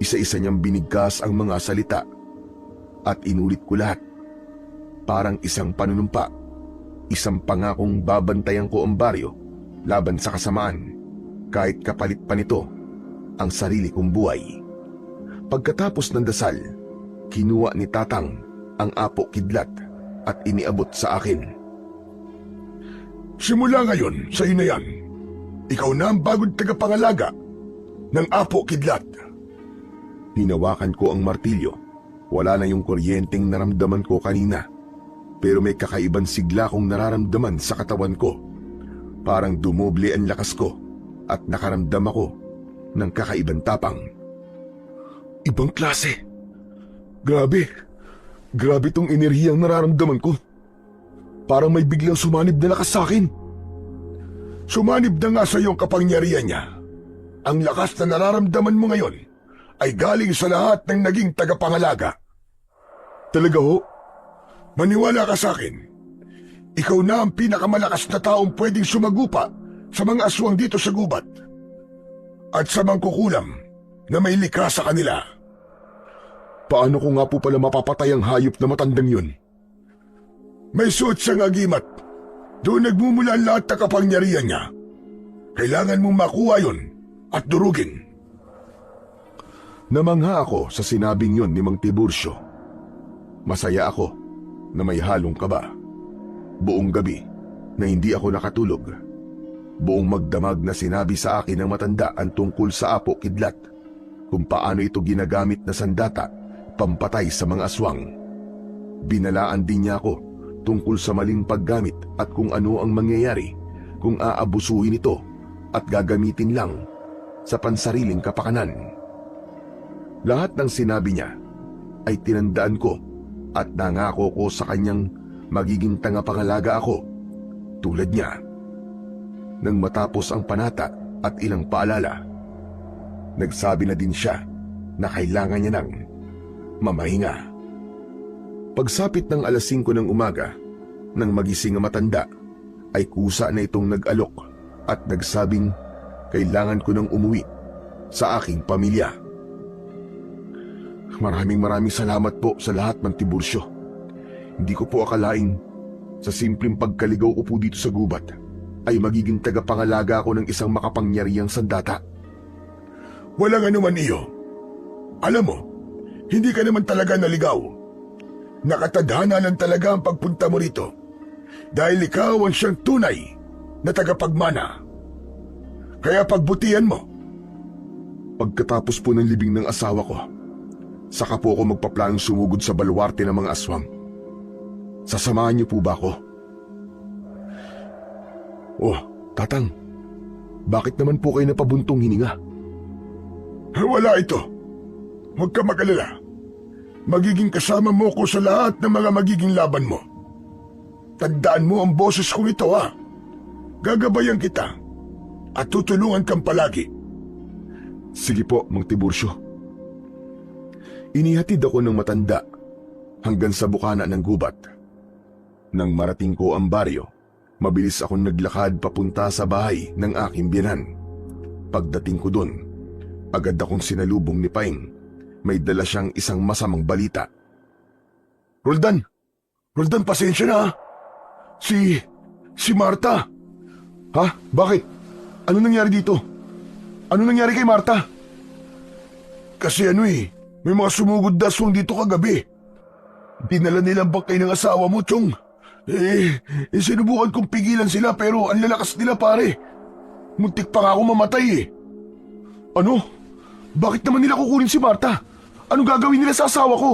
Isa-isa niyang binigkas ang mga salita at inulit ko lahat. Parang isang panunumpa, isang pangakong babantayan ko ang baryo laban sa kasamaan, kahit kapalit pa nito ang sarili kong buhay. Pagkatapos ng dasal, kinuha ni Tatang ang apo kidlat at iniabot sa akin. Simula ngayon, sa iyo na yan. Ikaw na ang bagong tagapangalaga ng apo kidlat. Hinawakan ko ang martilyo. Wala na yung kuryenteng naramdaman ko kanina, pero may kakaibang sigla kong nararamdaman sa katawan ko. Parang dumoble ang lakas ko at nakaramdam ako ng kakaibang tapang. Ibang klase. Grabe. Grabe tong enerhiyang nararamdaman ko. Parang may biglang sumanib na lakas sa akin. Sumanib na nga sa iyong kapangyarihan niya. Ang lakas na nararamdaman mo ngayon ay galing sa lahat ng naging tagapangalaga. Talaga ho? Maniwala ka sa akin. Ikaw na ang pinakamalakas na taong pwedeng sumagupa sa mga aswang dito sa gubat. At sa mangkukulam na may likha sa kanila. Paano ko nga po pala mapapatay ang hayop na matandang yun? May suot siyang agimat. Doon nagmumula ang lahat na kapangyarihan niya. Kailangan mong makuha yun at durugin. Namangha ako sa sinabing yun ni Mang Tiburcio. Masaya ako na may halong kaba. Buong gabi na hindi ako nakatulog. Buong magdamag na sinabi sa akin ng matanda ang tungkol sa apo kidlat, kung paano ito ginagamit na sandata pampatay sa mga aswang. Binalaan din niya ako tungkol sa maling paggamit at kung ano ang mangyayari kung aabusuhin ito at gagamitin lang sa pansariling kapakanan. Lahat ng sinabi niya ay tinandaan ko at nangako ko sa kanyang magiging tagapangalaga ako tulad niya. Nang matapos ang panata at ilang paalala, nagsabi na din siya na kailangan niya ng mamahinga. Pagsapit ng alas 5 ng umaga, nang magising ang matanda, ay kusa na itong nag-alok at nagsabing kailangan ko nang umuwi sa aking pamilya. Maraming salamat po sa lahat, Mang Tiburcio. Hindi ko po akalaing sa simpleng pagkaligaw ko po dito sa gubat ay magiging tagapangalaga ako ng isang makapangyarihang sandata. Walang anuman iyo. Alam mo, hindi ka naman talaga naligaw. Nakatadhana lang talaga ang pagpunta mo rito dahil ikaw ang siyang tunay na tagapagmana. Kaya pagbutihan mo. Pagkatapos po ng libing ng asawa ko, saka po ako magpaplanong sumugod sa baluarte ng mga aswang. Sasamahan niyo po ba ako? Oh, Tatang, bakit naman po kayo napabuntong hininga? Wala ito. Huwag ka mag-alala. Magiging kasama mo ko sa lahat ng mga magiging laban mo. Tandaan mo ang boses kong ito, ha? Gagabayan kita at tutulungan kang palagi. Sige po, Mang Tiburcio. Inihatid ako ng matanda hanggang sa bukana ng gubat. Nang marating ko ang baryo, mabilis akong naglakad papunta sa bahay ng aking biyenan. Pagdating ko doon, agad akong sinalubong ni Paing. May dala siyang isang masamang balita. Roldan! Roldan, pasensya na, ha? Si Marta. Ha? Bakit? Ano nangyari dito? Ano nangyari kay Marta? Kasi may mga sumugod na aswang dito kagabi. Dinala nilang bangkay ng asawa mo, Chong. Sinubukan kong pigilan sila pero ang lalakas nila, pare. Muntik pa nga ako mamatay eh. Ano? Bakit naman nila kukunin si Marta? Anong gagawin nila sa asawa ko?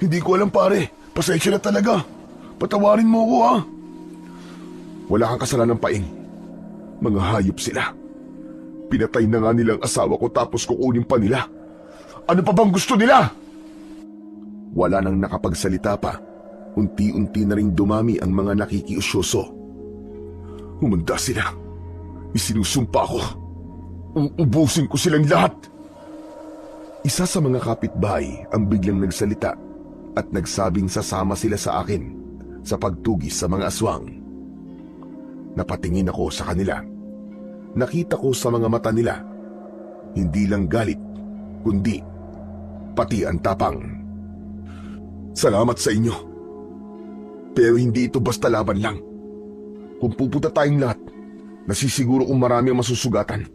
Hindi ko alam, pare. Pasensya na talaga. Patawarin mo ko, ha? Wala kang kasalanan, Paing. Mga hayop sila. Pinatay na nga nilang asawa ko tapos kukunin pa nila. Ano pa bang gusto nila? Wala nang nakapagsalita pa. Unti-unti na ring dumami ang mga nakikiusyoso. Humanda sila. Isinusumpa ko. Uubusin ko silang lahat. Isa sa mga kapitbahay ang biglang nagsalita at nagsabing sasama sila sa akin sa pagtugis sa mga aswang. Napatingin ako sa kanila. Nakita ko sa mga mata nila, hindi lang galit, kundi pati ang tapang. Salamat sa inyo. Pero hindi ito basta laban lang. Kung pupunta tayong lahat, nasisiguro kong marami ang masusugatan.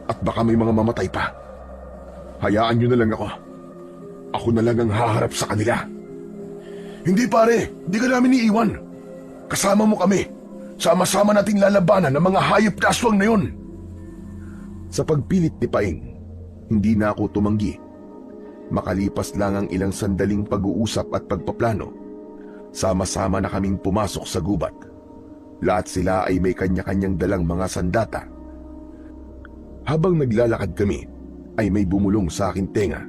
At baka may mga mamatay pa. Hayaan nyo na lang ako. Ako na lang ang haharap sa kanila. Hindi, pare. Hindi ka namin iiwan. Kasama mo kami. Sama-sama nating lalabanan ng mga hayop na aswang na yun. Sa pagpilit ni Paing, hindi na ako tumanggi. Makalipas lang ang ilang sandaling pag-uusap at pagpaplano, sama-sama na kaming pumasok sa gubat. Lahat sila ay may kanya-kanyang dalang mga sandata. Habang naglalakad kami, ay may bumulong sa aking tenga.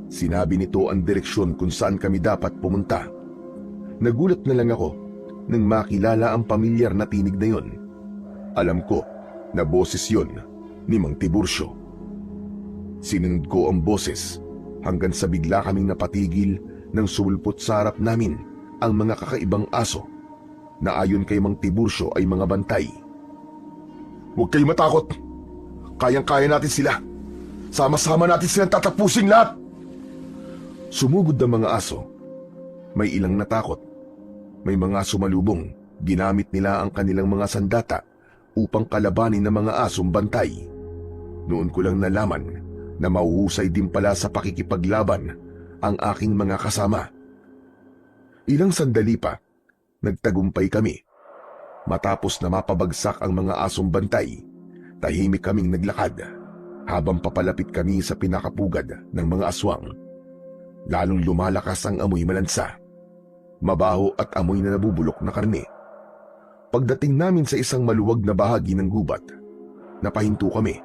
Sinabi nito ang direksyon kung saan kami dapat pumunta. Nagulat na lang ako nang makilala ang pamilyar na tinig na yon. Alam ko na boses yon ni Mang Tiburcio. Sinunod ko ang boses hanggang sa bigla kaming napatigil nang sumulpot sa harap namin ang mga kakaibang aso na ayon kay Mang Tiburcio ay mga bantay. Huwag kayo matakot. Kayang-kaya natin sila. Sama-sama natin silang tatapusing lahat. Sumugod ang mga aso. May ilang natakot. May mga sumalubong. Ginamit nila ang kanilang mga sandata upang kalabanin ng mga asong bantay. Noon ko lang nalaman na mahuhusay din pala sa pakikipaglaban ang aking mga kasama. Ilang sandali pa, nagtagumpay kami. Matapos na mapabagsak ang mga asong bantay, tahimik kaming naglakad habang papalapit kami sa pinakapugad ng mga aswang. Lalong lumalakas ang amoy malansa. Mabaho at amoy na nabubulok na karne. Pagdating namin sa isang maluwag na bahagi ng gubat, napahinto kami.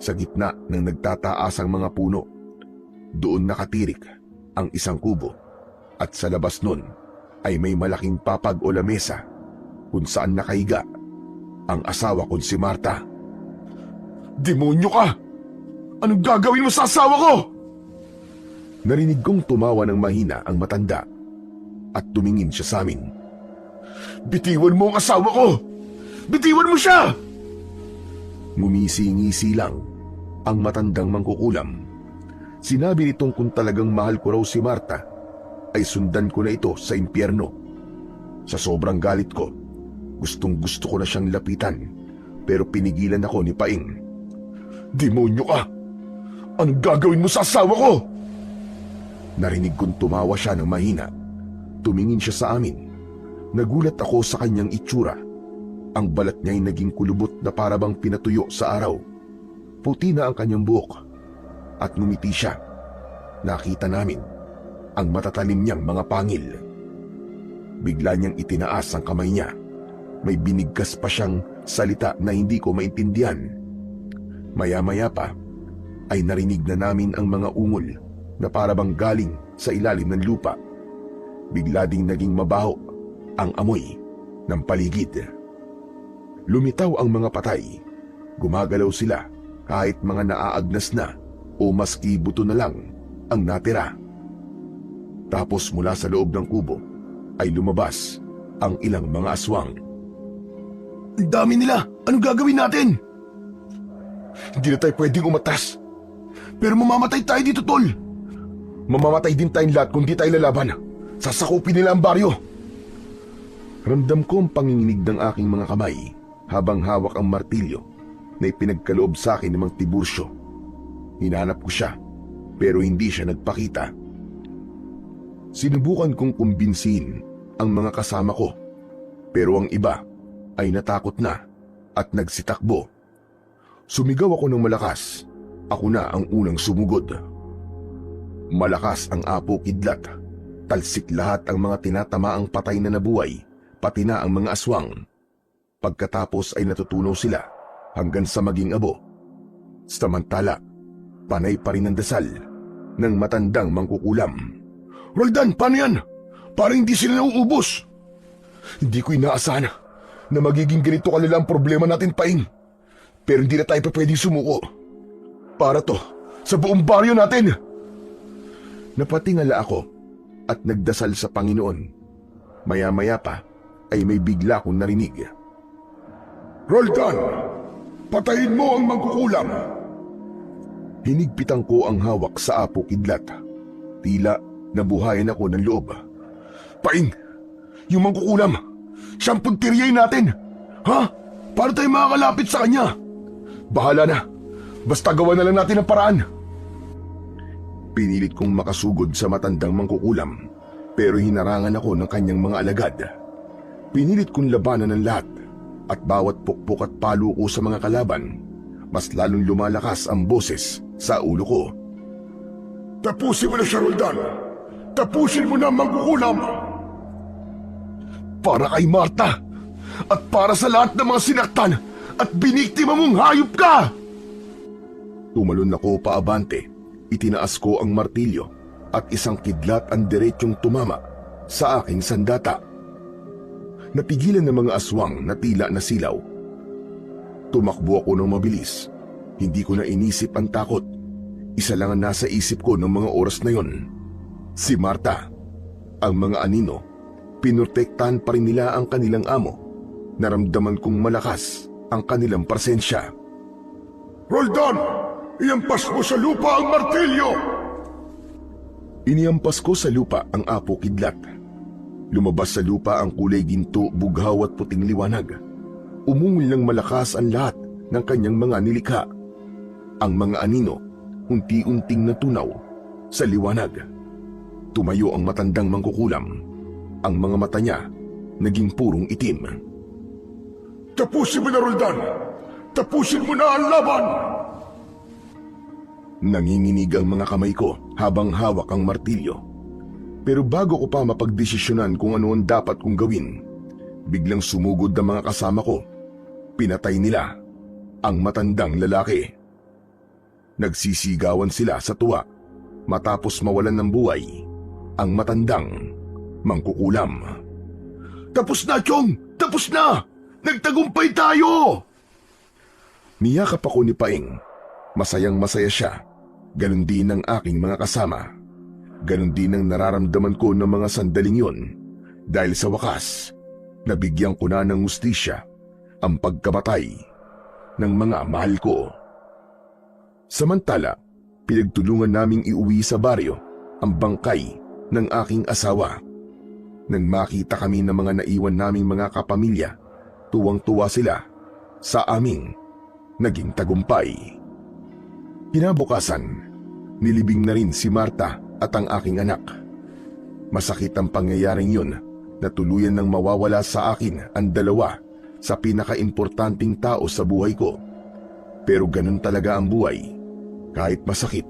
Sa gitna ng nagtataasang mga puno, doon nakatirik ang isang kubo at sa labas nun ay may malaking papag o lamesa kung saan nakahiga ang asawa kong si Marta. Demonyo ka! Anong gagawin mo sa asawa ko? Narinig kong tumawa ng mahina ang matanda at tumingin siya sa amin. Bitiwan mo ang asawa ko! Bitiwan mo siya! Ngumisi-ngisi lang ang matandang mangkukulam. Sinabi nitong kung talagang mahal ko raw si Marta, ay sundan ko na ito sa impyerno. Sa sobrang galit ko, gustong-gusto ko na siyang lapitan, pero pinigilan ako ni Paing. Demonyo ka! Anong gagawin mo sa asawa ko? Narinig kong tumawa siya ng mahina. Tumingin siya sa amin. Nagulat ako sa kanyang itsura. Ang balat niya ay naging kulubot na parabang pinatuyo sa araw. Puti na ang kanyang buhok. At ngumiti siya. Nakita namin ang matatalim niyang mga pangil. Bigla niyang itinaas ang kamay niya. May binigkas pa siyang salita na hindi ko maintindihan. Maya-maya pa ay narinig na namin ang mga ungol na parabang galing sa ilalim ng lupa. Bigla ding naging mabaho ang amoy ng paligid. Lumitaw ang mga patay. Gumagalaw sila kahit mga naaagnas na o maski buto na lang ang natira. Tapos mula sa loob ng kubo ay lumabas ang ilang mga aswang. Ang dami nila! Anong gagawin natin? Hindi na tayo pwedeng umatras. Pero mamamatay tayo dito, tol. Mamamatay din tayong lahat kung di tayo lalaban. Sasakupin nila ang baryo. Ramdam ko ang panginginig ng aking mga kamay habang hawak ang martilyo na ipinagkaloob sa akin ni Mang Tiburcio. Hinanap ko siya, pero hindi siya nagpakita. Sinubukan kong kumbinsihin ang mga kasama ko, pero ang iba ay natakot na at nagsitakbo. Sumigaw ako ng malakas. Ako na ang unang sumugod. Malakas ang apo kidlat. Talsik lahat ang mga tinatamaang patay na nabuhay, pati na ang mga aswang. Pagkatapos ay natutunaw sila hanggang sa maging abo. Samantala, panay pa rin ang dasal ng matandang mangkukulam. Roldan, paano yan? Parang hindi sila nauubos. Hindi ko inaasahan na magiging ganito kalala ang problema natin, Paing. Pero hindi na tayo pa pwedeng sumuko. Para to sa buong baryo natin. Napatingala ako at nagdasal sa Panginoon. Maya-maya pa ay may bigla kong narinig. Roldan, patayin mo ang mangkukulam. Hinigpitan ko ang hawak sa apo kidlat. Tila nabuhayan ako ng loob. Paing, yung mangkukulam, siyang puntiryain natin. Ha? Paano tayo makakalapit sa kanya? Bahala na. Basta gawa na lang natin ang paraan. Pinilit kong makasugod sa matandang mangkukulam, pero hinarangan ako ng kanyang mga alagad. Pinilit kong labanan ng lahat, at bawat pukpok at palo ko sa mga kalaban, mas lalong lumalakas ang boses sa ulo ko. Tapusin mo na siya, Roldan. Tapusin mo na ang mangkukulam. Para kay Marta, at para sa lahat ng mga sinaktan at biniktima mong hayop ka! Tumalon ako paabante. Itinaas ko ang martilyo at isang kidlat ang diretsyong tumama sa aking sandata. Napigilan ng mga aswang na tila nasilaw. Tumakbo ako ng mabilis. Hindi ko na inisip ang takot. Isa lang ang nasa isip ko ng mga oras na yon. Si Marta. Ang mga anino, pinurtektahan pa rin nila ang kanilang amo. Naramdaman kong malakas ang kanilang presensya. Roldan! Iampas mo sa lupa ang martilyo! Iniampas ko sa lupa ang apo kidlat. Lumabas sa lupa ang kulay ginto, bughaw at puting liwanag. Umungol ng malakas ang lahat ng kanyang mga nilikha. Ang mga anino, unti-unting natunaw sa liwanag. Tumayo ang matandang mangkukulam. Ang mga mata niya naging purong itim. Tapusin mo na, Roldan! Tapusin mo na ang laban! Nanginginig ang mga kamay ko habang hawak ang martilyo. Pero bago ko pa mapagdesisyonan kung ano ang dapat kong gawin, biglang sumugod ang mga kasama ko. Pinatay nila ang matandang lalaki. Nagsisigawan sila sa tuwa matapos mawalan ng buhay ang matandang mangkukulam. Tapos na, Chong! Tapos na! Nagtagumpay tayo! Niyakap ako ni Paing. Masayang masaya siya. Ganon din ang aking mga kasama. Ganon din ang nararamdaman ko ng mga sandaling yon. Dahil sa wakas, nabigyan ko na ng hustisya ang pagkamatay ng mga mahal ko. Samantala, pinagtulungan naming iuwi sa baryo ang bangkay ng aking asawa. Nang makita kami ng mga naiwan naming mga kapamilya, tuwang-tuwa sila sa aming naging tagumpay. Kinabukasan, nilibing na rin si Marta at ang aking anak. Masakit ang pangyayaring yun na tuluyan nang mawawala sa akin ang dalawa sa pinakaimportanting tao sa buhay ko. Pero ganun talaga ang buhay. Kahit masakit,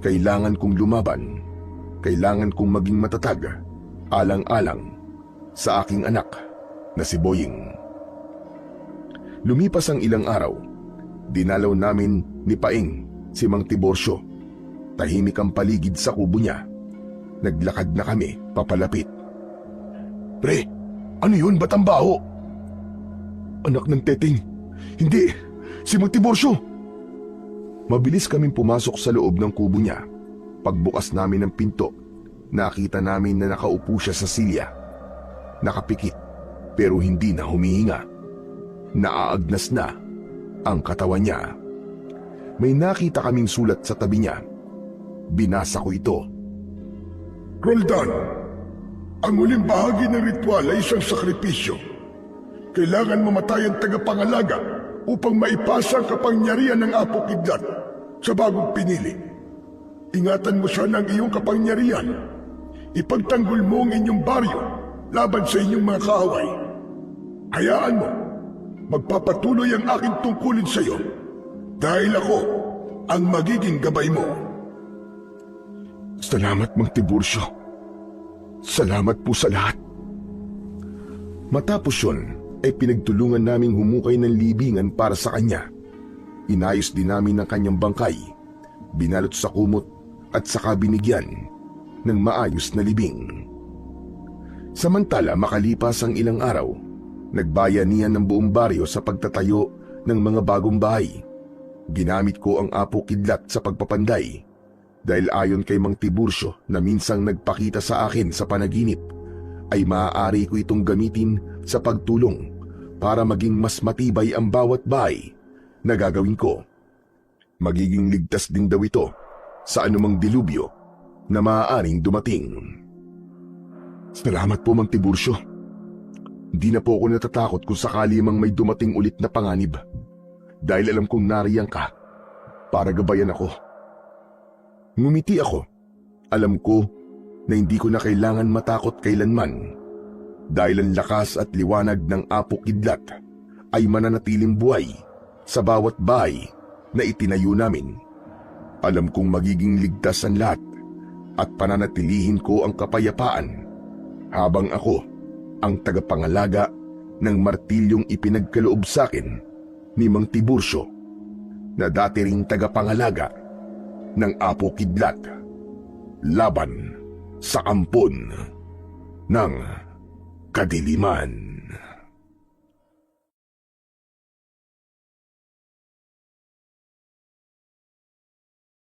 kailangan kong lumaban. Kailangan kong maging matatag, alang-alang sa aking anak na si Boying. Lumipas ang ilang araw. Dinalaw namin ni Paing si Mang Tiborcio. Tahimik ang paligid sa kubo niya. Naglakad na kami papalapit. Pre, ano yun? Ba't ang baho? Anak ng Teting. Hindi, si Mang Tiborcio. Mabilis kaming pumasok sa loob ng kubo niya. Pagbukas namin ng pinto, nakita namin na nakaupo siya sa silya. Nakapikit pero hindi na humihinga. Naaagnas na ang katawan niya. May nakita kaming sulat sa tabi niya. Binasa ko ito. Roldan, ang huling bahagi ng ritual ay isang sakripisyo. Kailangan mamatay ang tagapangalaga upang maipasa ang kapangyarihan ng Apo Kidlat sa bagong pinili. Ingatan mo siya ng iyong kapangyarihan. Ipagtanggol mo ang inyong baryo laban sa inyong mga kaaway. Hayaan mo, magpapatuloy ang aking tungkulin sa iyo dahil ako ang magiging gabay mo. Salamat, Mang Tiburcio. Salamat po sa lahat. Matapos yun, ay pinagtulungan naming humukay ng libingan para sa kanya. Inayos din namin ang kanyang bangkay, binalot sa kumot at saka binigyan ng maayos na libing. Samantala makalipas ang ilang araw, nagbayanihan ng buong baryo sa pagtatayo ng mga bagong bahay. Ginamit ko ang Apo Kidlat sa pagpapanday dahil ayon kay Mang Tiburcio na minsang nagpakita sa akin sa panaginip, ay maaari ko itong gamitin sa pagtulong para maging mas matibay ang bawat bahay na gagawin ko. Magiging ligtas din daw ito sa anumang dilubyo na maaaring dumating. Salamat po, Mang Tiburcio. Hindi na po ako natatakot kung sakali mang may dumating ulit na panganib dahil alam kong nariyan ka para gabayan ako. Ngumiti ako. Alam ko na hindi ko na kailangan matakot kailanman dahil ang lakas at liwanag ng Apo Kidlat ay mananatiling buhay sa bawat bahay na itinayo namin. Alam kong magiging ligtas ang lahat at pananatilihin ko ang kapayapaan habang ako ang tagapangalaga ng martilyong ipinagkaloob sa akin ni Mang Tiburcio na dati ring tagapangalaga ng Apo Kidlat laban sa ampon ng kadiliman.